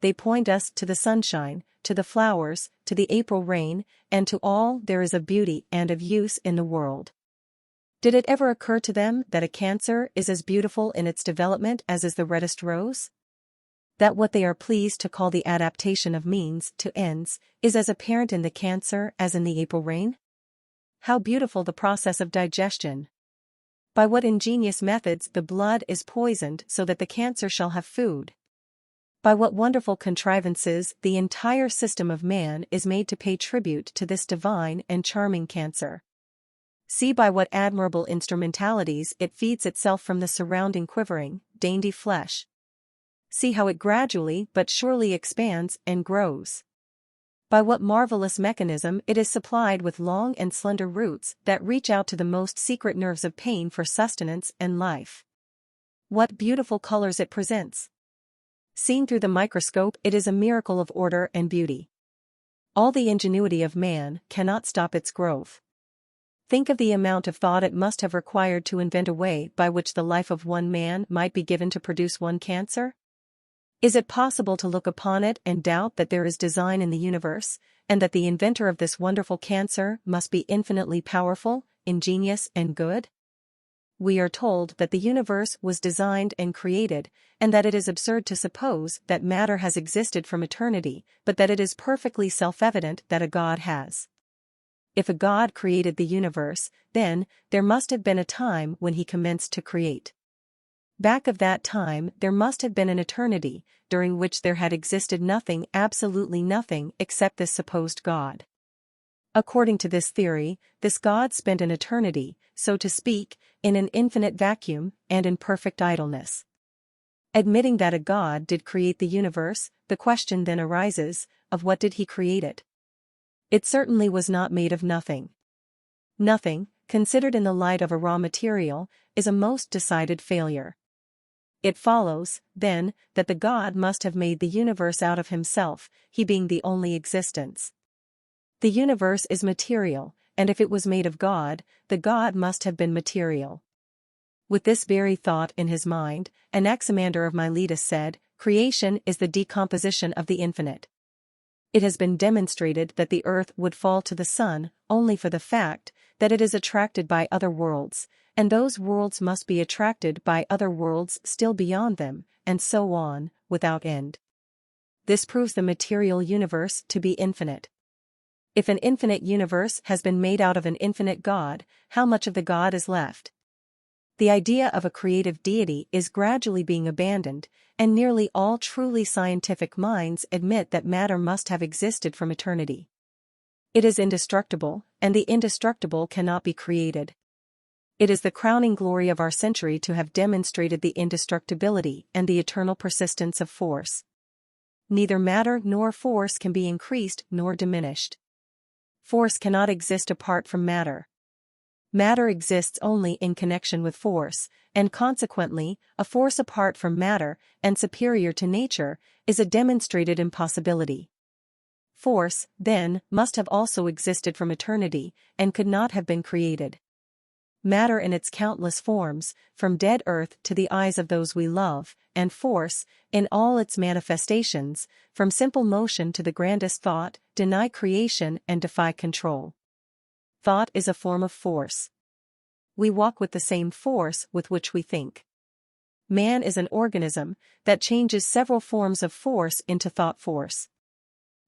They point us to the sunshine, to the flowers, to the April rain, and to all there is of beauty and of use in the world. Did it ever occur to them that a cancer is as beautiful in its development as is the reddest rose? That what they are pleased to call the adaptation of means to ends is as apparent in the cancer as in the April rain? How beautiful the process of digestion! By what ingenious methods the blood is poisoned so that the cancer shall have food! By what wonderful contrivances the entire system of man is made to pay tribute to this divine and charming cancer! See by what admirable instrumentalities it feeds itself from the surrounding quivering, dainty flesh. See how it gradually but surely expands and grows. By what marvelous mechanism it is supplied with long and slender roots that reach out to the most secret nerves of pain for sustenance and life. What beautiful colors it presents! Seen through the microscope, it is a miracle of order and beauty. All the ingenuity of man cannot stop its growth. Think of the amount of thought it must have required to invent a way by which the life of one man might be given to produce one cancer? Is it possible to look upon it and doubt that there is design in the universe, and that the inventor of this wonderful cancer must be infinitely powerful, ingenious, and good? We are told that the universe was designed and created, and that it is absurd to suppose that matter has existed from eternity, but that it is perfectly self-evident that a God has. If a God created the universe, then there must have been a time when he commenced to create. Back of that time there must have been an eternity, during which there had existed nothing, absolutely nothing, except this supposed God. According to this theory, this God spent an eternity, so to speak, in an infinite vacuum and in perfect idleness. Admitting that a God did create the universe, the question then arises, of what did he create it? It certainly was not made of nothing. Nothing, considered in the light of a raw material, is a most decided failure. It follows, then, that the God must have made the universe out of himself, he being the only existence. The universe is material, and if it was made of God, the God must have been material. With this very thought in his mind, Anaximander of Miletus said, "Creation is the decomposition of the infinite." It has been demonstrated that the earth would fall to the sun only for the fact that it is attracted by other worlds, and those worlds must be attracted by other worlds still beyond them, and so on, without end. This proves the material universe to be infinite. If an infinite universe has been made out of an infinite God, how much of the God is left? The idea of a creative deity is gradually being abandoned, and nearly all truly scientific minds admit that matter must have existed from eternity. It is indestructible, and the indestructible cannot be created. It is the crowning glory of our century to have demonstrated the indestructibility and the eternal persistence of force. Neither matter nor force can be increased nor diminished. Force cannot exist apart from matter. Matter exists only in connection with force, and consequently, a force apart from matter, and superior to nature, is a demonstrated impossibility. Force, then, must have also existed from eternity, and could not have been created. Matter in its countless forms, from dead earth to the eyes of those we love, and force, in all its manifestations, from simple motion to the grandest thought, deny creation and defy control. Thought is a form of force. We walk with the same force with which we think. Man is an organism that changes several forms of force into thought force.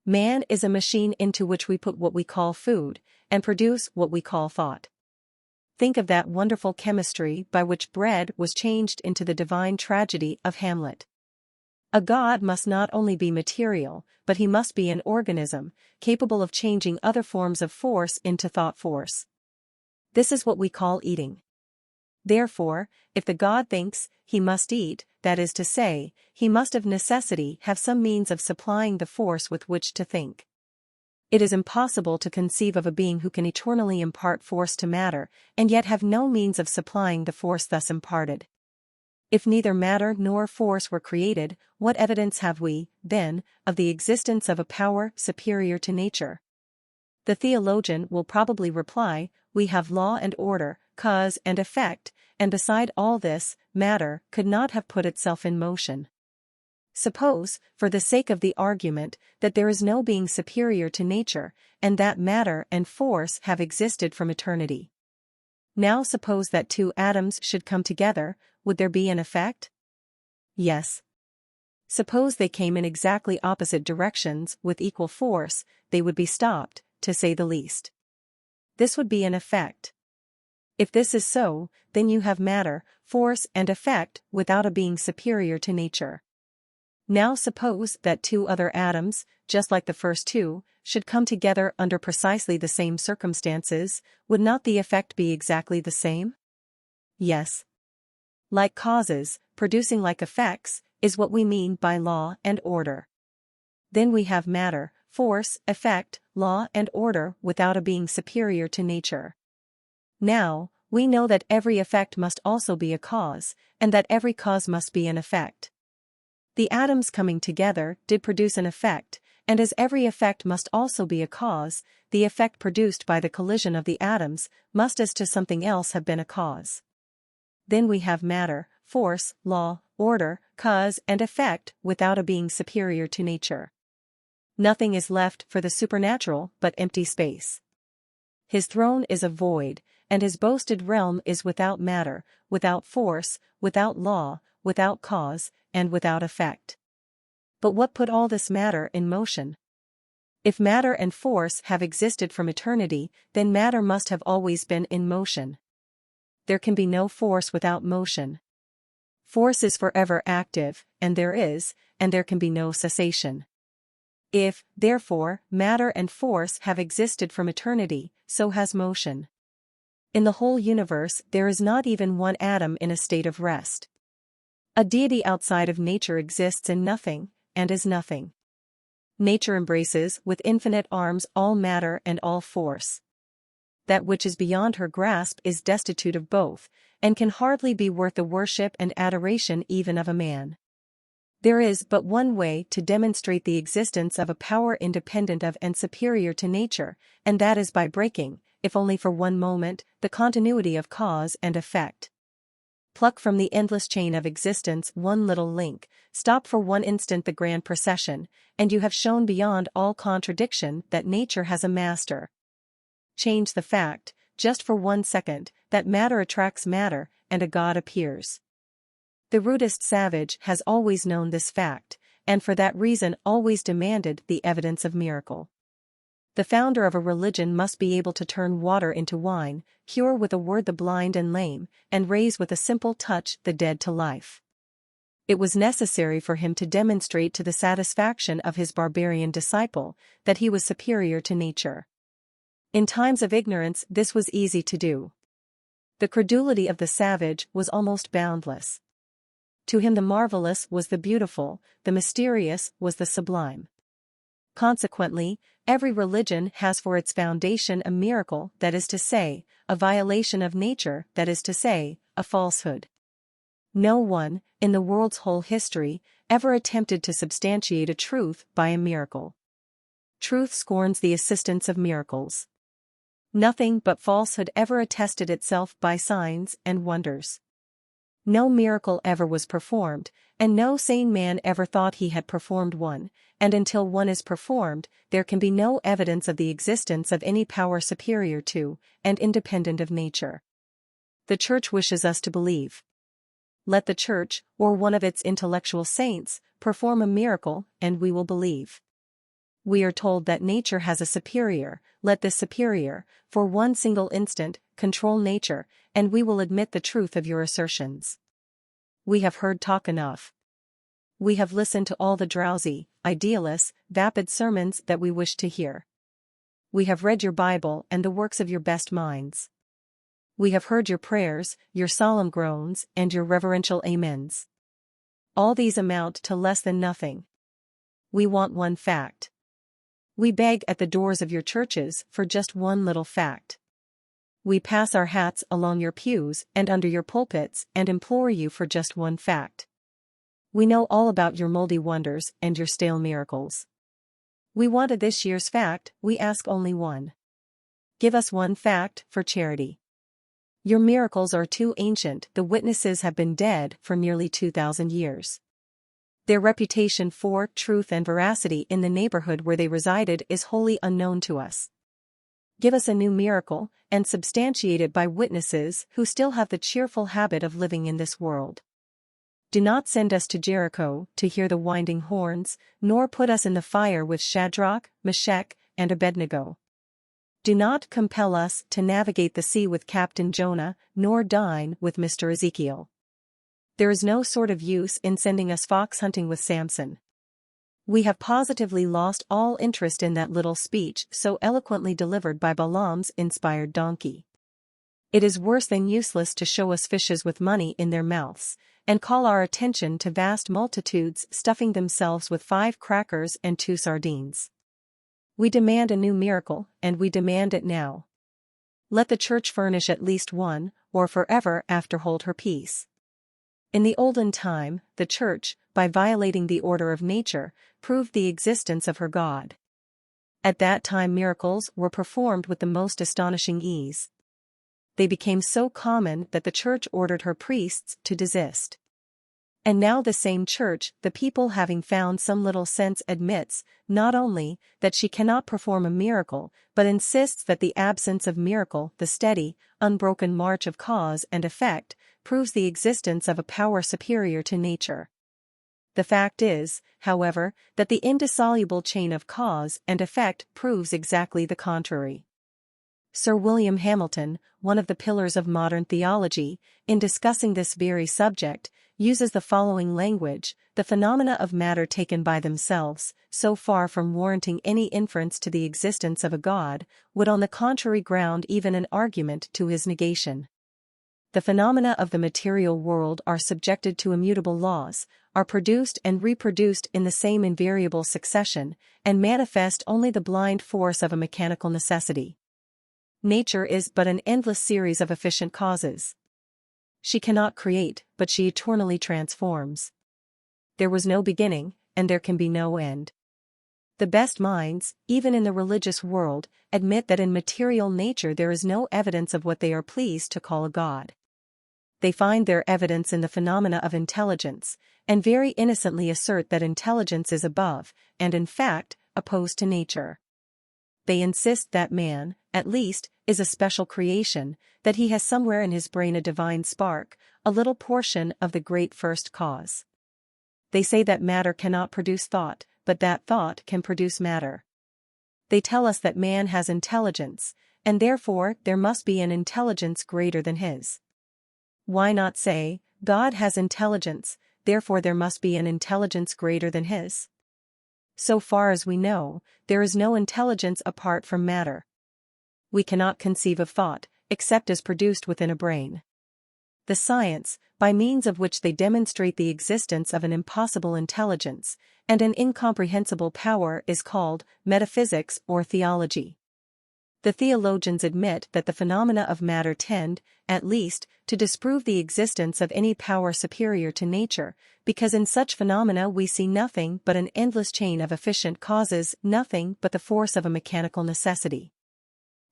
Man is a machine into which we put what we call food, and produce what we call thought. Think of that wonderful chemistry by which bread was changed into the divine tragedy of Hamlet. A God must not only be material, but he must be an organism, capable of changing other forms of force into thought force. This is what we call eating. Therefore, if the God thinks, he must eat, that is to say, he must of necessity have some means of supplying the force with which to think. It is impossible to conceive of a being who can eternally impart force to matter, and yet have no means of supplying the force thus imparted. If neither matter nor force were created, what evidence have we, then, of the existence of a power superior to nature? The theologian will probably reply, we have law and order, cause and effect, and beside all this, matter could not have put itself in motion. Suppose, for the sake of the argument, that there is no being superior to nature, and that matter and force have existed from eternity. Now suppose that two atoms should come together, would there be an effect? Yes. Suppose they came in exactly opposite directions with equal force, they would be stopped, to say the least. This would be an effect. If this is so, then you have matter, force and effect without a being superior to nature. Now suppose that two other atoms, just like the first two, should come together under precisely the same circumstances, would not the effect be exactly the same? Yes. Like causes, producing like effects, is what we mean by law and order. Then we have matter, force, effect, law and order without a being superior to nature. Now, we know that every effect must also be a cause, and that every cause must be an effect. The atoms coming together did produce an effect, and as every effect must also be a cause, the effect produced by the collision of the atoms must as to something else have been a cause. Then we have matter, force, law, order, cause and effect without a being superior to nature. Nothing is left for the supernatural but empty space. His throne is a void, and his boasted realm is without matter, without force, without law, without cause, and without effect. But what put all this matter in motion? If matter and force have existed from eternity, then matter must have always been in motion. There can be no force without motion. Force is forever active, and there can be no cessation. If, therefore, matter and force have existed from eternity, so has motion. In the whole universe there is not even one atom in a state of rest. A deity outside of nature exists in nothing, and is nothing. Nature embraces with infinite arms all matter and all force. That which is beyond her grasp is destitute of both, and can hardly be worth the worship and adoration even of a man. There is but one way to demonstrate the existence of a power independent of and superior to nature, and that is by breaking, if only for one moment, the continuity of cause and effect. Pluck from the endless chain of existence one little link, stop for one instant the grand procession, and you have shown beyond all contradiction that nature has a master. Change the fact, just for 1 second, that matter attracts matter, and a god appears. The rudest savage has always known this fact, and for that reason always demanded the evidence of miracle. The founder of a religion must be able to turn water into wine, cure with a word the blind and lame, and raise with a simple touch the dead to life. It was necessary for him to demonstrate to the satisfaction of his barbarian disciple that he was superior to nature. In times of ignorance this was easy to do. The credulity of the savage was almost boundless. To him the marvelous was the beautiful, the mysterious was the sublime. Consequently, every religion has for its foundation a miracle, that is to say, a violation of nature, that is to say, a falsehood. No one, in the world's whole history, ever attempted to substantiate a truth by a miracle. Truth scorns the assistance of miracles. Nothing but falsehood ever attested itself by signs and wonders. No miracle ever was performed, and no sane man ever thought he had performed one, and until one is performed, there can be no evidence of the existence of any power superior to, and independent of nature. The Church wishes us to believe. Let the Church, or one of its intellectual saints, perform a miracle, and we will believe. We are told that nature has a superior, let this superior, for one single instant, control nature, and we will admit the truth of your assertions. We have heard talk enough. We have listened to all the drowsy, idealist, vapid sermons that we wish to hear. We have read your Bible and the works of your best minds. We have heard your prayers, your solemn groans, and your reverential amens. All these amount to less than nothing. We want one fact. We beg at the doors of your churches for just one little fact. We pass our hats along your pews and under your pulpits and implore you for just one fact. We know all about your moldy wonders and your stale miracles. We wanted this year's fact, we ask only one. Give us one fact for charity. Your miracles are too ancient, the witnesses have been dead for nearly 2,000 years. Their reputation for truth and veracity in the neighborhood where they resided is wholly unknown to us. Give us a new miracle, and substantiate it by witnesses who still have the cheerful habit of living in this world. Do not send us to Jericho to hear the winding horns, nor put us in the fire with Shadrach, Meshach, and Abednego. Do not compel us to navigate the sea with Captain Jonah, nor dine with Mr. Ezekiel. There is no sort of use in sending us fox hunting with Samson. We have positively lost all interest in that little speech so eloquently delivered by Balaam's inspired donkey. It is worse than useless to show us fishes with money in their mouths, and call our attention to vast multitudes stuffing themselves with 5 crackers and 2 sardines. We demand a new miracle, and we demand it now. Let the church furnish at least one, or forever after hold her peace. In the olden time, the church, by violating the order of nature, proved the existence of her God. At that time miracles were performed with the most astonishing ease. They became so common that the church ordered her priests to desist. And now the same church, the people having found some little sense, admits, not only that she cannot perform a miracle, but insists that the absence of miracle, the steady, unbroken march of cause and effect, proves the existence of a power superior to nature. The fact is, however, that the indissoluble chain of cause and effect proves exactly the contrary. Sir William Hamilton, one of the pillars of modern theology, in discussing this very subject, uses the following language: the phenomena of matter taken by themselves, so far from warranting any inference to the existence of a God, would on the contrary ground even an argument to his negation. The phenomena of the material world are subjected to immutable laws, are produced and reproduced in the same invariable succession, and manifest only the blind force of a mechanical necessity. Nature is but an endless series of efficient causes. She cannot create, but she eternally transforms. There was no beginning, and there can be no end. The best minds, even in the religious world, admit that in material nature there is no evidence of what they are pleased to call a God. They find their evidence in the phenomena of intelligence, and very innocently assert that intelligence is above, and in fact, opposed to nature. They insist that man, at least, is a special creation, that he has somewhere in his brain a divine spark, a little portion of the great first cause. They say that matter cannot produce thought, but that thought can produce matter. They tell us that man has intelligence, and therefore there must be an intelligence greater than his. Why not say, God has intelligence, therefore there must be an intelligence greater than his? So far as we know, there is no intelligence apart from matter. We cannot conceive of thought, except as produced within a brain. The science, by means of which they demonstrate the existence of an impossible intelligence, and an incomprehensible power, is called metaphysics or theology. The theologians admit that the phenomena of matter tend, at least, to disprove the existence of any power superior to nature, because in such phenomena we see nothing but an endless chain of efficient causes, nothing but the force of a mechanical necessity.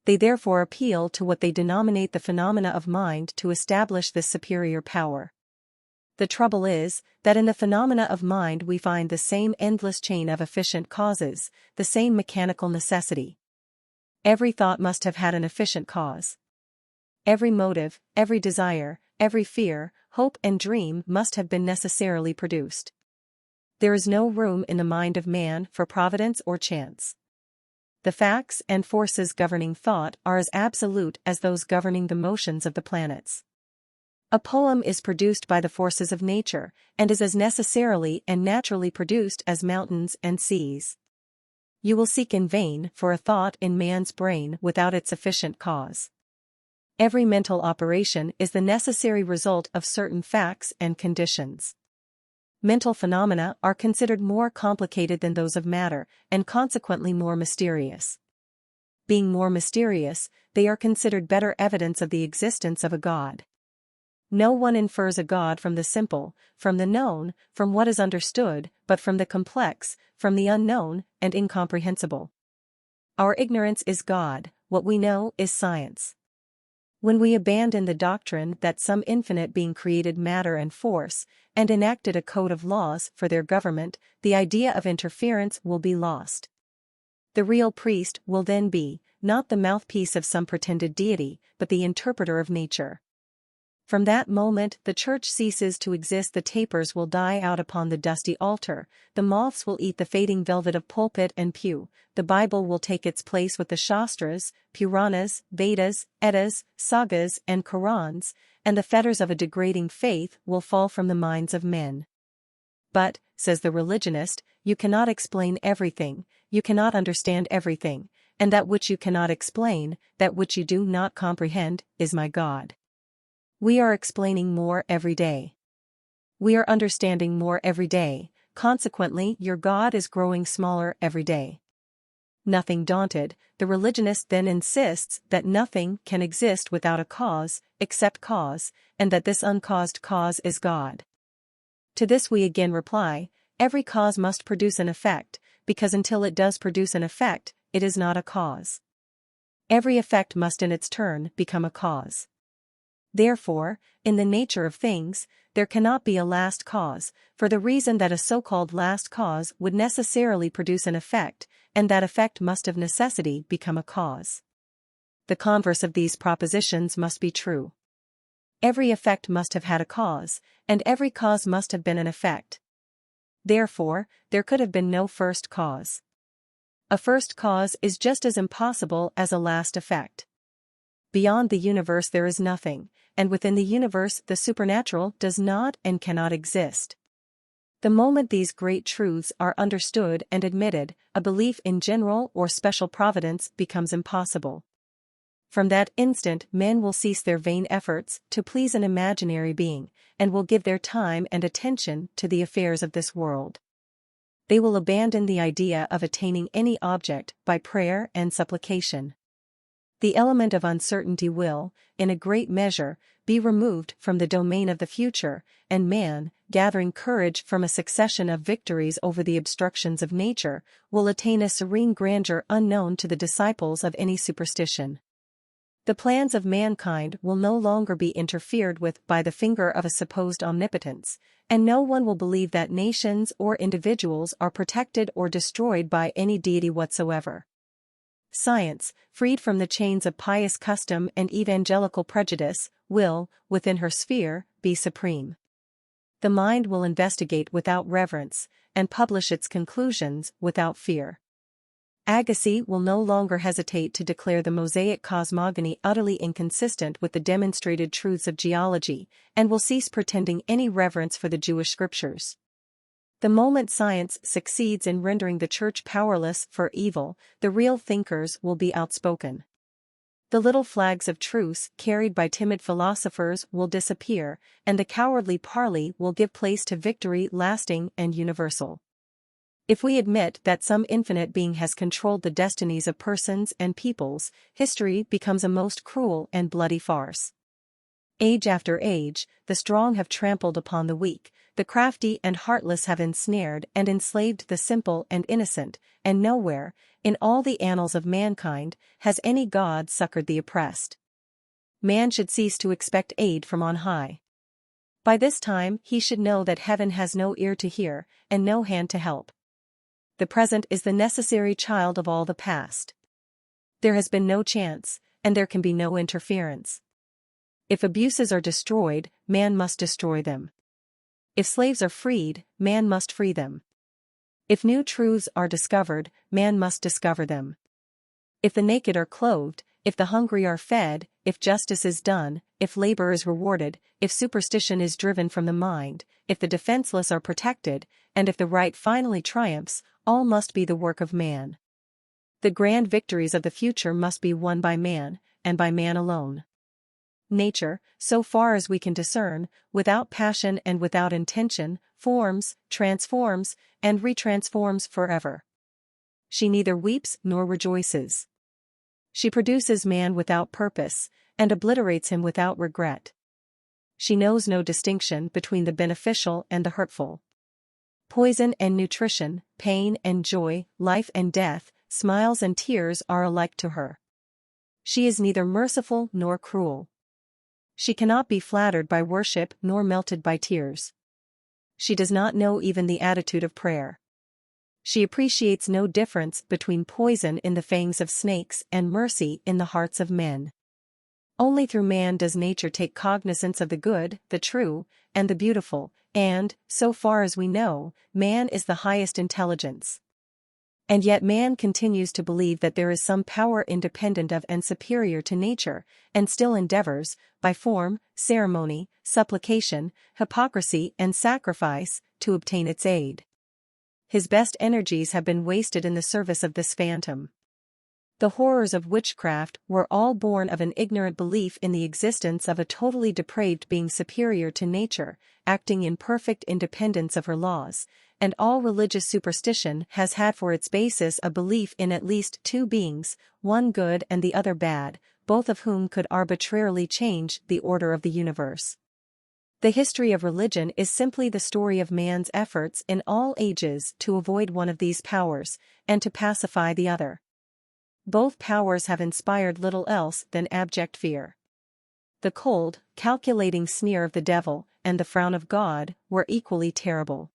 They therefore appeal to what they denominate the phenomena of mind to establish this superior power. The trouble is, that in the phenomena of mind we find the same endless chain of efficient causes, the same mechanical necessity. Every thought must have had an efficient cause. Every motive, every desire, every fear, hope and dream must have been necessarily produced. There is no room in the mind of man for providence or chance. The facts and forces governing thought are as absolute as those governing the motions of the planets. A poem is produced by the forces of nature, and is as necessarily and naturally produced as mountains and seas. You will seek in vain for a thought in man's brain without its efficient cause. Every mental operation is the necessary result of certain facts and conditions. Mental phenomena are considered more complicated than those of matter, and consequently more mysterious. Being more mysterious, they are considered better evidence of the existence of a God. No one infers a God from the simple, from the known, from what is understood, but from the complex, from the unknown and incomprehensible. Our ignorance is God, what we know is science. When we abandon the doctrine that some infinite being created matter and force, and enacted a code of laws for their government, the idea of interference will be lost. The real priest will then be, not the mouthpiece of some pretended deity, but the interpreter of nature. From that moment the church ceases to exist. The tapers will die out upon the dusty altar, the moths will eat the fading velvet of pulpit and pew, the Bible will take its place with the Shastras, Puranas, Vedas, Eddas, Sagas and Qurans, and the fetters of a degrading faith will fall from the minds of men. But, says the religionist, you cannot explain everything, you cannot understand everything, and that which you cannot explain, that which you do not comprehend, is my God. We are explaining more every day. We are understanding more every day, consequently your God is growing smaller every day. Nothing daunted, the religionist then insists that nothing can exist without a cause, except cause, and that this uncaused cause is God. To this we again reply, every cause must produce an effect, because until it does produce an effect, it is not a cause. Every effect must in its turn become a cause. Therefore, in the nature of things, there cannot be a last cause, for the reason that a so-called last cause would necessarily produce an effect, and that effect must of necessity become a cause. The converse of these propositions must be true. Every effect must have had a cause, and every cause must have been an effect. Therefore, there could have been no first cause. A first cause is just as impossible as a last effect. Beyond the universe there is nothing, and within the universe the supernatural does not and cannot exist. The moment these great truths are understood and admitted, a belief in general or special providence becomes impossible. From that instant men will cease their vain efforts to please an imaginary being, and will give their time and attention to the affairs of this world. They will abandon the idea of attaining any object by prayer and supplication. The element of uncertainty will, in a great measure, be removed from the domain of the future, and man, gathering courage from a succession of victories over the obstructions of nature, will attain a serene grandeur unknown to the disciples of any superstition. The plans of mankind will no longer be interfered with by the finger of a supposed omnipotence, and no one will believe that nations or individuals are protected or destroyed by any deity whatsoever. Science, freed from the chains of pious custom and evangelical prejudice, will, within her sphere, be supreme. The mind will investigate without reverence, and publish its conclusions without fear. Agassiz will no longer hesitate to declare the Mosaic cosmogony utterly inconsistent with the demonstrated truths of geology, and will cease pretending any reverence for the Jewish scriptures. The moment science succeeds in rendering the church powerless for evil, the real thinkers will be outspoken. The little flags of truce carried by timid philosophers will disappear, and the cowardly parley will give place to victory lasting and universal. If we admit that some infinite being has controlled the destinies of persons and peoples, history becomes a most cruel and bloody farce. Age after age, the strong have trampled upon the weak, the crafty and heartless have ensnared and enslaved the simple and innocent, and nowhere, in all the annals of mankind, has any God succored the oppressed. Man should cease to expect aid from on high. By this time he should know that heaven has no ear to hear, and no hand to help. The present is the necessary child of all the past. There has been no chance, and there can be no interference. If abuses are destroyed, man must destroy them. If slaves are freed, man must free them. If new truths are discovered, man must discover them. If the naked are clothed, if the hungry are fed, if justice is done, if labor is rewarded, if superstition is driven from the mind, if the defenseless are protected, and if the right finally triumphs, all must be the work of man. The grand victories of the future must be won by man, and by man alone. Nature, so far as we can discern, without passion and without intention, forms, transforms, and retransforms forever. She neither weeps nor rejoices. She produces man without purpose, and obliterates him without regret. She knows no distinction between the beneficial and the hurtful. Poison and nutrition, pain and joy, life and death, smiles and tears are alike to her. She is neither merciful nor cruel. She cannot be flattered by worship nor melted by tears. She does not know even the attitude of prayer. She appreciates no difference between poison in the fangs of snakes and mercy in the hearts of men. Only through man does nature take cognizance of the good, the true, and the beautiful, and, so far as we know, man is the highest intelligence. And yet man continues to believe that there is some power independent of and superior to nature, and still endeavors, by form, ceremony, supplication, hypocrisy and sacrifice, to obtain its aid. His best energies have been wasted in the service of this phantom. The horrors of witchcraft were all born of an ignorant belief in the existence of a totally depraved being superior to nature, acting in perfect independence of her laws, and all religious superstition has had for its basis a belief in at least two beings, one good and the other bad, both of whom could arbitrarily change the order of the universe. The history of religion is simply the story of man's efforts in all ages to avoid one of these powers, and to pacify the other. Both powers have inspired little else than abject fear. The cold, calculating sneer of the devil and the frown of God were equally terrible.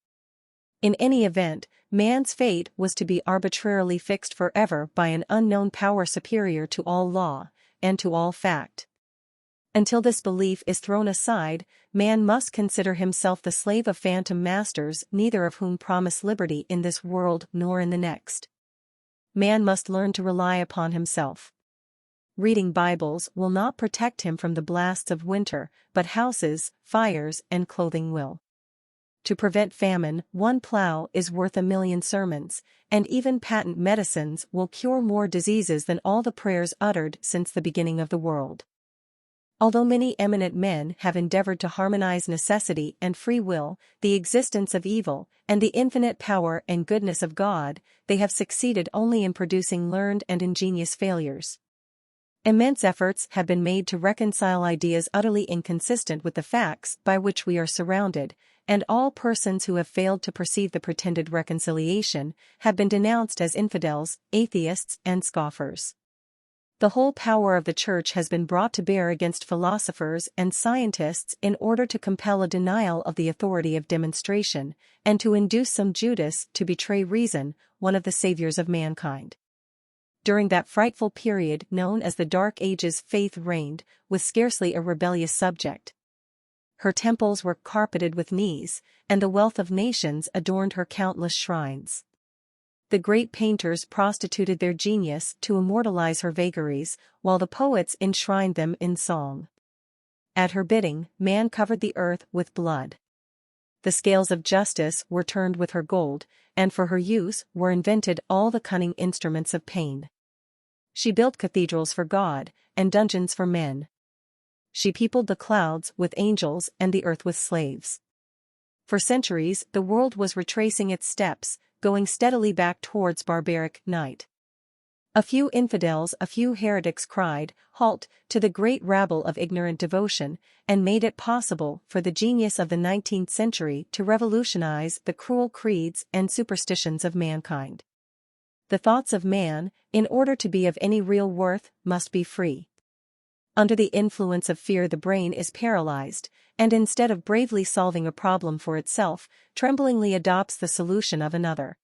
In any event, man's fate was to be arbitrarily fixed forever by an unknown power superior to all law, and to all fact. Until this belief is thrown aside, man must consider himself the slave of phantom masters, neither of whom promise liberty in this world nor in the next. Man must learn to rely upon himself. Reading Bibles will not protect him from the blasts of winter, but houses, fires, and clothing will. To prevent famine, one plow is worth 1,000,000 sermons, and even patent medicines will cure more diseases than all the prayers uttered since the beginning of the world. Although many eminent men have endeavored to harmonize necessity and free will, the existence of evil, and the infinite power and goodness of God, they have succeeded only in producing learned and ingenious failures. Immense efforts have been made to reconcile ideas utterly inconsistent with the facts by which we are surrounded, and all persons who have failed to perceive the pretended reconciliation have been denounced as infidels, atheists, and scoffers. The whole power of the Church has been brought to bear against philosophers and scientists in order to compel a denial of the authority of demonstration, and to induce some Judas to betray reason, one of the saviors of mankind. During that frightful period known as the Dark Ages, faith reigned, with scarcely a rebellious subject. Her temples were carpeted with knees, and the wealth of nations adorned her countless shrines. The great painters prostituted their genius to immortalize her vagaries, while the poets enshrined them in song. At her bidding, man covered the earth with blood. The scales of justice were turned with her gold, and for her use were invented all the cunning instruments of pain. She built cathedrals for God, and dungeons for men. She peopled the clouds with angels and the earth with slaves. For centuries the world was retracing its steps, going steadily back towards barbaric night. A few infidels, a few heretics cried, "Halt!" to the great rabble of ignorant devotion, and made it possible for the genius of the 19th century to revolutionize the cruel creeds and superstitions of mankind. The thoughts of man, in order to be of any real worth, must be free. Under the influence of fear the brain is paralyzed, and instead of bravely solving a problem for itself, tremblingly adopts the solution of another.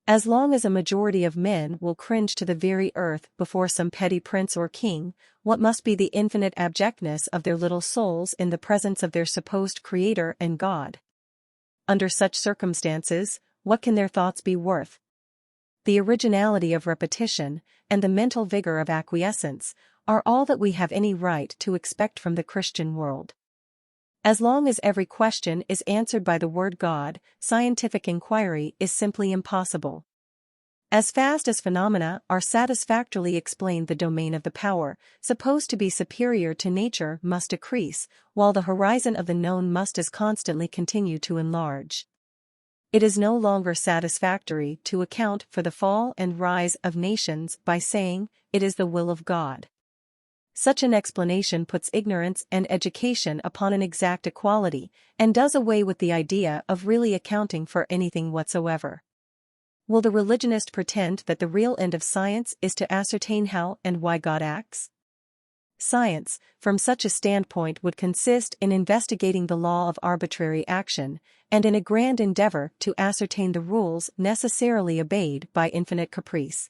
As long as a majority of men will cringe to the very earth before some petty prince or king, what must be the infinite abjectness of their little souls in the presence of their supposed Creator and God? Under such circumstances, what can their thoughts be worth? The originality of repetition, and the mental vigor of acquiescence, are all that we have any right to expect from the Christian world. As long as every question is answered by the word God, scientific inquiry is simply impossible. As fast as phenomena are satisfactorily explained, the domain of the power, supposed to be superior to nature, must decrease, while the horizon of the known must as constantly continue to enlarge. It is no longer satisfactory to account for the fall and rise of nations by saying, it is the will of God. Such an explanation puts ignorance and education upon an exact equality, and does away with the idea of really accounting for anything whatsoever. Will the religionist pretend that the real end of science is to ascertain how and why God acts? Science, from such a standpoint, would consist in investigating the law of arbitrary action, and in a grand endeavor to ascertain the rules necessarily obeyed by infinite caprice.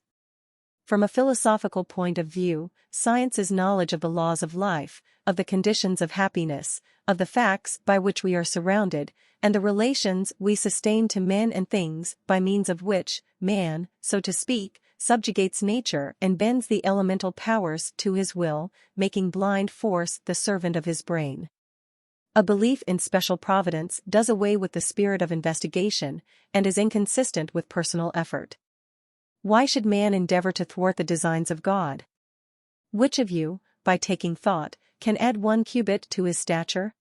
From a philosophical point of view, science is knowledge of the laws of life, of the conditions of happiness, of the facts by which we are surrounded, and the relations we sustain to men and things by means of which man, so to speak, subjugates nature and bends the elemental powers to his will, making blind force the servant of his brain. A belief in special providence does away with the spirit of investigation and is inconsistent with personal effort. Why should man endeavor to thwart the designs of God? Which of you, by taking thought, can add 1 cubit to his stature?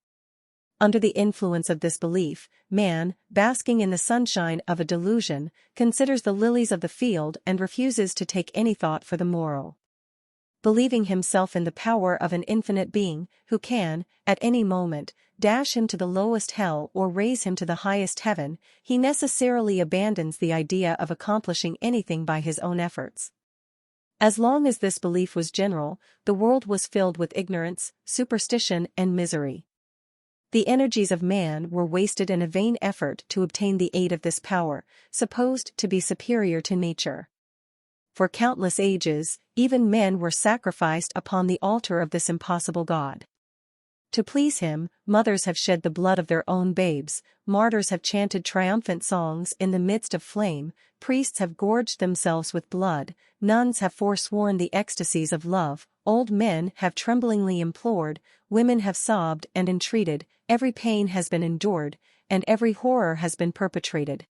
Under the influence of this belief, man, basking in the sunshine of a delusion, considers the lilies of the field and refuses to take any thought for the morrow. Believing himself in the power of an infinite being, who can, at any moment, dash him to the lowest hell or raise him to the highest heaven, he necessarily abandons the idea of accomplishing anything by his own efforts. As long as this belief was general, the world was filled with ignorance, superstition, and misery. The energies of man were wasted in a vain effort to obtain the aid of this power, supposed to be superior to nature. For countless ages, even men were sacrificed upon the altar of this impossible God. To please him, mothers have shed the blood of their own babes, martyrs have chanted triumphant songs in the midst of flame, priests have gorged themselves with blood, nuns have forsworn the ecstasies of love, old men have tremblingly implored, women have sobbed and entreated, every pain has been endured, and every horror has been perpetrated.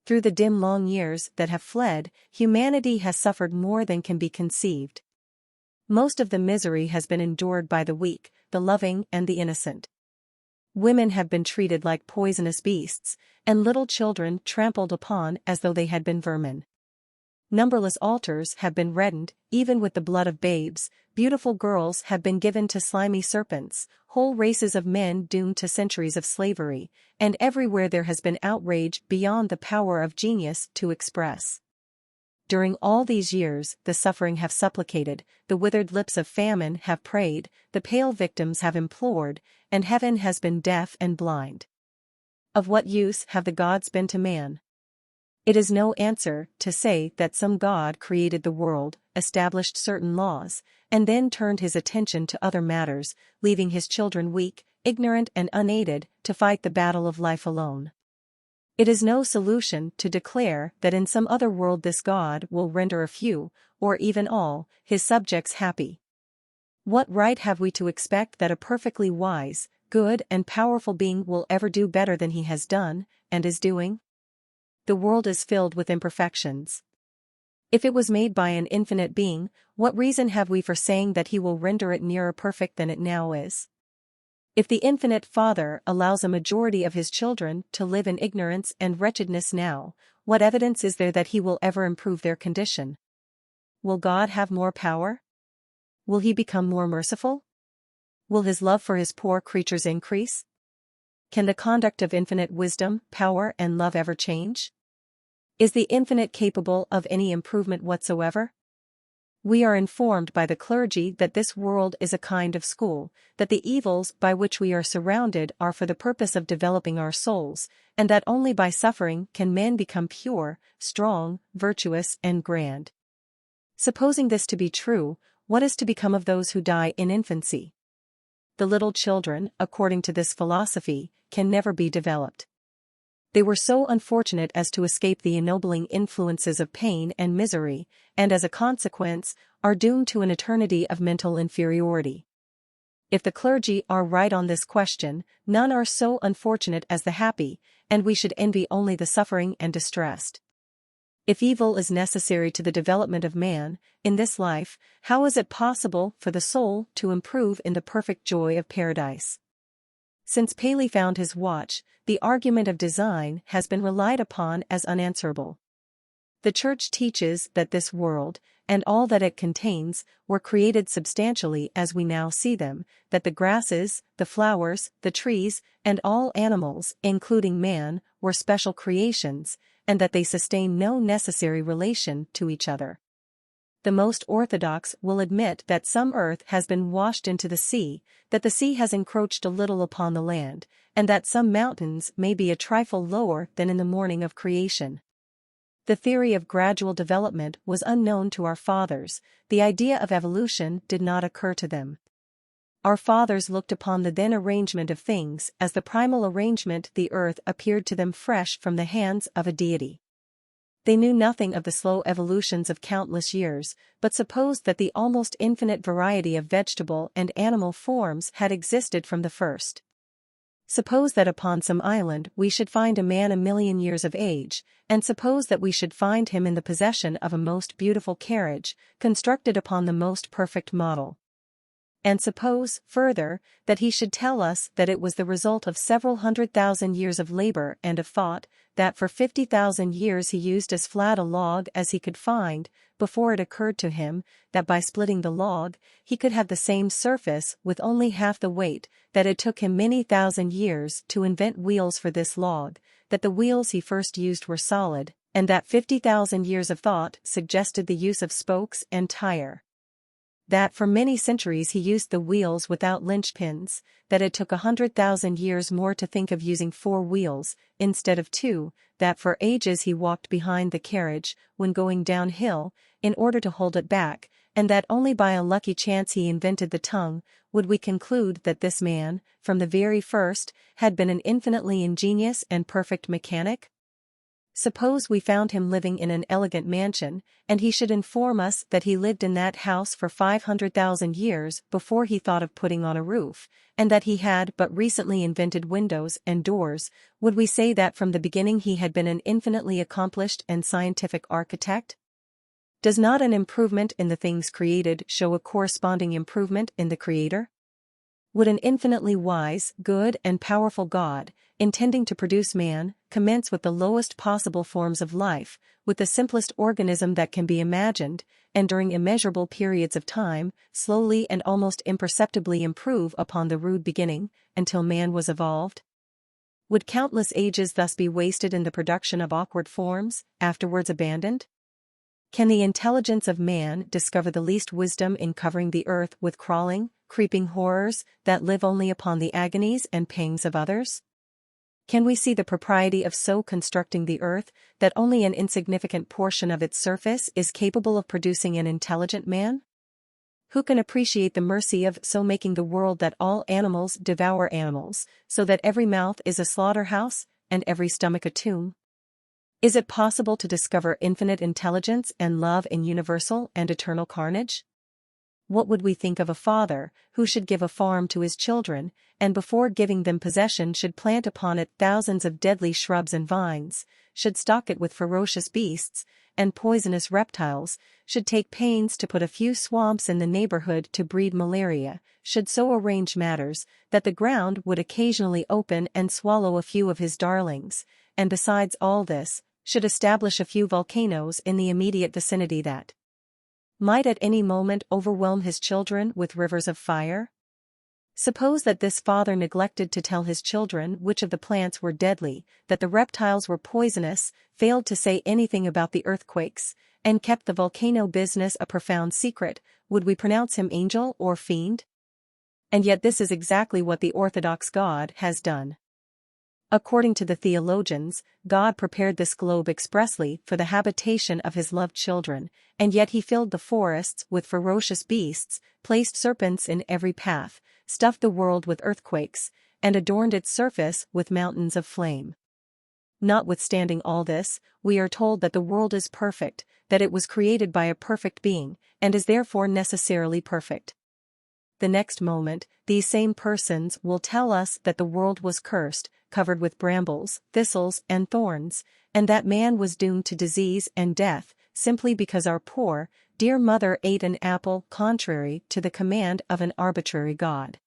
Through the dim long years that have fled, humanity has suffered more than can be conceived. Most of the misery has been endured by the weak, the loving, and the innocent. Women have been treated like poisonous beasts, and little children trampled upon as though they had been vermin. Numberless altars have been reddened, even with the blood of babes, beautiful girls have been given to slimy serpents, whole races of men doomed to centuries of slavery, and everywhere there has been outrage beyond the power of genius to express. During all these years the suffering have supplicated, the withered lips of famine have prayed, the pale victims have implored, and heaven has been deaf and blind. Of what use have the gods been to man? It is no answer to say that some God created the world, established certain laws, and then turned his attention to other matters, leaving his children weak, ignorant and unaided to fight the battle of life alone. It is no solution to declare that in some other world this God will render a few, or even all, his subjects happy. What right have we to expect that a perfectly wise, good and powerful being will ever do better than he has done, and is doing? The world is filled with imperfections. If it was made by an infinite being, what reason have we for saying that he will render it nearer perfect than it now is? If the infinite Father allows a majority of his children to live in ignorance and wretchedness now, what evidence is there that he will ever improve their condition? Will God have more power? Will he become more merciful? Will his love for his poor creatures increase? Can the conduct of infinite wisdom, power, and love ever change? Is the infinite capable of any improvement whatsoever? We are informed by the clergy that this world is a kind of school, that the evils by which we are surrounded are for the purpose of developing our souls, and that only by suffering can men become pure, strong, virtuous, and grand. Supposing this to be true, what is to become of those who die in infancy? The little children, according to this philosophy, can never be developed. They were so unfortunate as to escape the ennobling influences of pain and misery, and as a consequence, are doomed to an eternity of mental inferiority. If the clergy are right on this question, none are so unfortunate as the happy, and we should envy only the suffering and distressed. If evil is necessary to the development of man, in this life, how is it possible for the soul to improve in the perfect joy of paradise? Since Paley found his watch, the argument of design has been relied upon as unanswerable. The Church teaches that this world, and all that it contains, were created substantially as we now see them, that the grasses, the flowers, the trees, and all animals, including man, were special creations, and that they sustain no necessary relation to each other. The most orthodox will admit that some earth has been washed into the sea, that the sea has encroached a little upon the land, and that some mountains may be a trifle lower than in the morning of creation. The theory of gradual development was unknown to our fathers, the idea of evolution did not occur to them. Our fathers looked upon the then arrangement of things as the primal arrangement. The earth appeared to them fresh from the hands of a deity. They knew nothing of the slow evolutions of countless years, but supposed that the almost infinite variety of vegetable and animal forms had existed from the first. Suppose that upon some island we should find a man 1,000,000 years of age, and suppose that we should find him in the possession of a most beautiful carriage, constructed upon the most perfect model. And suppose, further, that he should tell us that it was the result of several 100,000 years of labor and of thought, that for 50,000 years he used as flat a log as he could find, before it occurred to him that by splitting the log, he could have the same surface with only half the weight, that it took him many thousand years to invent wheels for this log, that the wheels he first used were solid, and that 50,000 years of thought suggested the use of spokes and tire. That for many centuries he used the wheels without linchpins, that it took 100,000 years more to think of using 4 wheels, instead of 2, that for ages he walked behind the carriage, when going downhill, in order to hold it back, and that only by a lucky chance he invented the tongue. Would we conclude that this man, from the very first, had been an infinitely ingenious and perfect mechanic? Suppose we found him living in an elegant mansion, and he should inform us that he lived in that house for 500,000 years before he thought of putting on a roof, and that he had but recently invented windows and doors. Would we say that from the beginning he had been an infinitely accomplished and scientific architect? Does not an improvement in the things created show a corresponding improvement in the Creator? Would an infinitely wise, good, and powerful God, intending to produce man, commence with the lowest possible forms of life, with the simplest organism that can be imagined, and during immeasurable periods of time, slowly and almost imperceptibly improve upon the rude beginning, until man was evolved? Would countless ages thus be wasted in the production of awkward forms, afterwards abandoned? Can the intelligence of man discover the least wisdom in covering the earth with crawling, creeping horrors that live only upon the agonies and pangs of others? Can we see the propriety of so constructing the earth that only an insignificant portion of its surface is capable of producing an intelligent man? Who can appreciate the mercy of so making the world that all animals devour animals, so that every mouth is a slaughterhouse, and every stomach a tomb? Is it possible to discover infinite intelligence and love in universal and eternal carnage? What would we think of a father, who should give a farm to his children, and before giving them possession should plant upon it thousands of deadly shrubs and vines, should stock it with ferocious beasts and poisonous reptiles, should take pains to put a few swamps in the neighborhood to breed malaria, should so arrange matters that the ground would occasionally open and swallow a few of his darlings, and besides all this, should establish a few volcanoes in the immediate vicinity that might at any moment overwhelm his children with rivers of fire? Suppose that this father neglected to tell his children which of the plants were deadly, that the reptiles were poisonous, failed to say anything about the earthquakes, and kept the volcano business a profound secret, would we pronounce him angel or fiend? And yet this is exactly what the orthodox God has done. According to the theologians, God prepared this globe expressly for the habitation of his loved children, and yet he filled the forests with ferocious beasts, placed serpents in every path, stuffed the world with earthquakes, and adorned its surface with mountains of flame. Notwithstanding all this, we are told that the world is perfect, that it was created by a perfect being, and is therefore necessarily perfect. The next moment, these same persons will tell us that the world was cursed, covered with brambles, thistles, and thorns, and that man was doomed to disease and death, simply because our poor, dear mother ate an apple contrary to the command of an arbitrary God.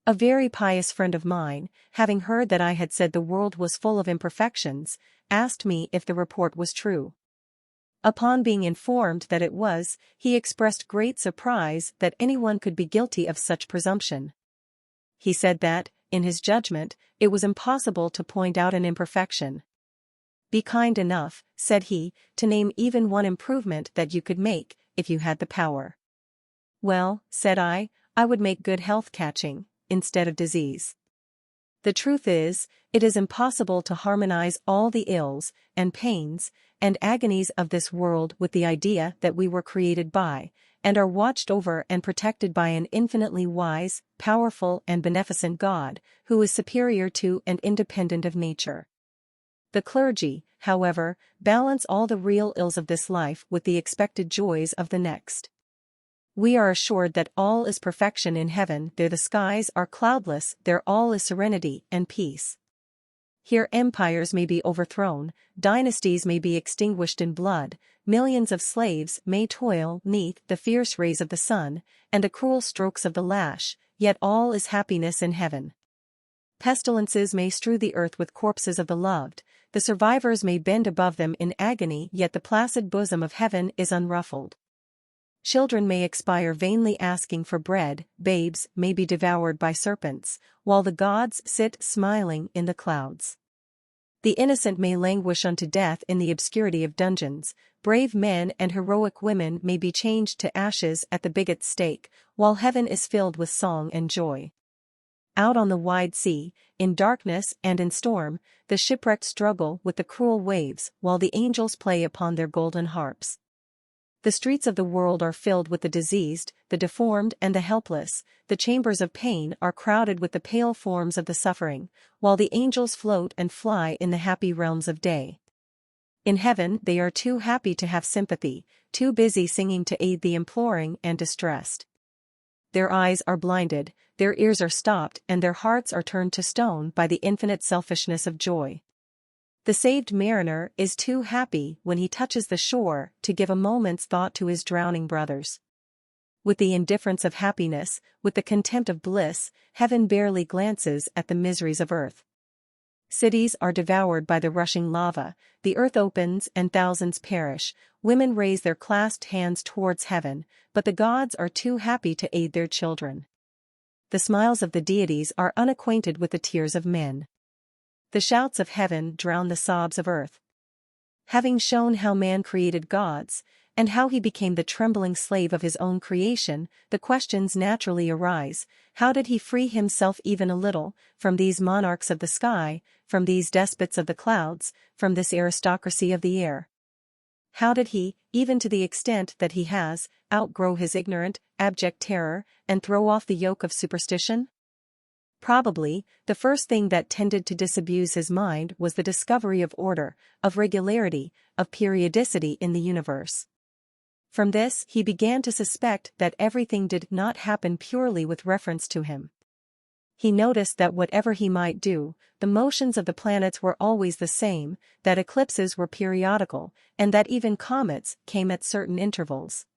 A very pious friend of mine, having heard that I had said the world was full of imperfections, asked me if the report was true. Upon being informed that it was, he expressed great surprise that anyone could be guilty of such presumption. He said that, in his judgment, it was impossible to point out an imperfection. "Be kind enough," said he, "to name even one improvement that you could make, if you had the power." "Well," said I would make good health catching, instead of disease. The truth is, it is impossible to harmonize all the ills, and pains, and agonies of this world with the idea that we were created by, and are watched over and protected by an infinitely wise, powerful and beneficent God, who is superior to and independent of nature. The clergy, however, balance all the real ills of this life with the expected joys of the next. We are assured that all is perfection in heaven, there the skies are cloudless, there all is serenity and peace. Here empires may be overthrown, dynasties may be extinguished in blood, millions of slaves may toil 'neath the fierce rays of the sun, and the cruel strokes of the lash, yet all is happiness in heaven. Pestilences may strew the earth with corpses of the loved, the survivors may bend above them in agony, yet the placid bosom of heaven is unruffled. Children may expire vainly asking for bread, babes may be devoured by serpents, while the gods sit smiling in the clouds. The innocent may languish unto death in the obscurity of dungeons, brave men and heroic women may be changed to ashes at the bigot's stake, while heaven is filled with song and joy. Out on the wide sea, in darkness and in storm, the shipwrecked struggle with the cruel waves while the angels play upon their golden harps. The streets of the world are filled with the diseased, the deformed and the helpless, the chambers of pain are crowded with the pale forms of the suffering, while the angels float and fly in the happy realms of day. In heaven they are too happy to have sympathy, too busy singing to aid the imploring and distressed. Their eyes are blinded, their ears are stopped and their hearts are turned to stone by the infinite selfishness of joy. The saved mariner is too happy when he touches the shore to give a moment's thought to his drowning brothers. With the indifference of happiness, with the contempt of bliss, heaven barely glances at the miseries of earth. Cities are devoured by the rushing lava, the earth opens and thousands perish, women raise their clasped hands towards heaven, but the gods are too happy to aid their children. The smiles of the deities are unacquainted with the tears of men. The shouts of heaven drown the sobs of earth. Having shown how man created gods, and how he became the trembling slave of his own creation, the questions naturally arise: how did he free himself even a little, from these monarchs of the sky, from these despots of the clouds, from this aristocracy of the air? How did he, even to the extent that he has, outgrow his ignorant, abject terror, and throw off the yoke of superstition? Probably, the first thing that tended to disabuse his mind was the discovery of order, of regularity, of periodicity in the universe. From this he began to suspect that everything did not happen purely with reference to him. He noticed that whatever he might do, the motions of the planets were always the same, that eclipses were periodical, and that even comets came at certain intervals.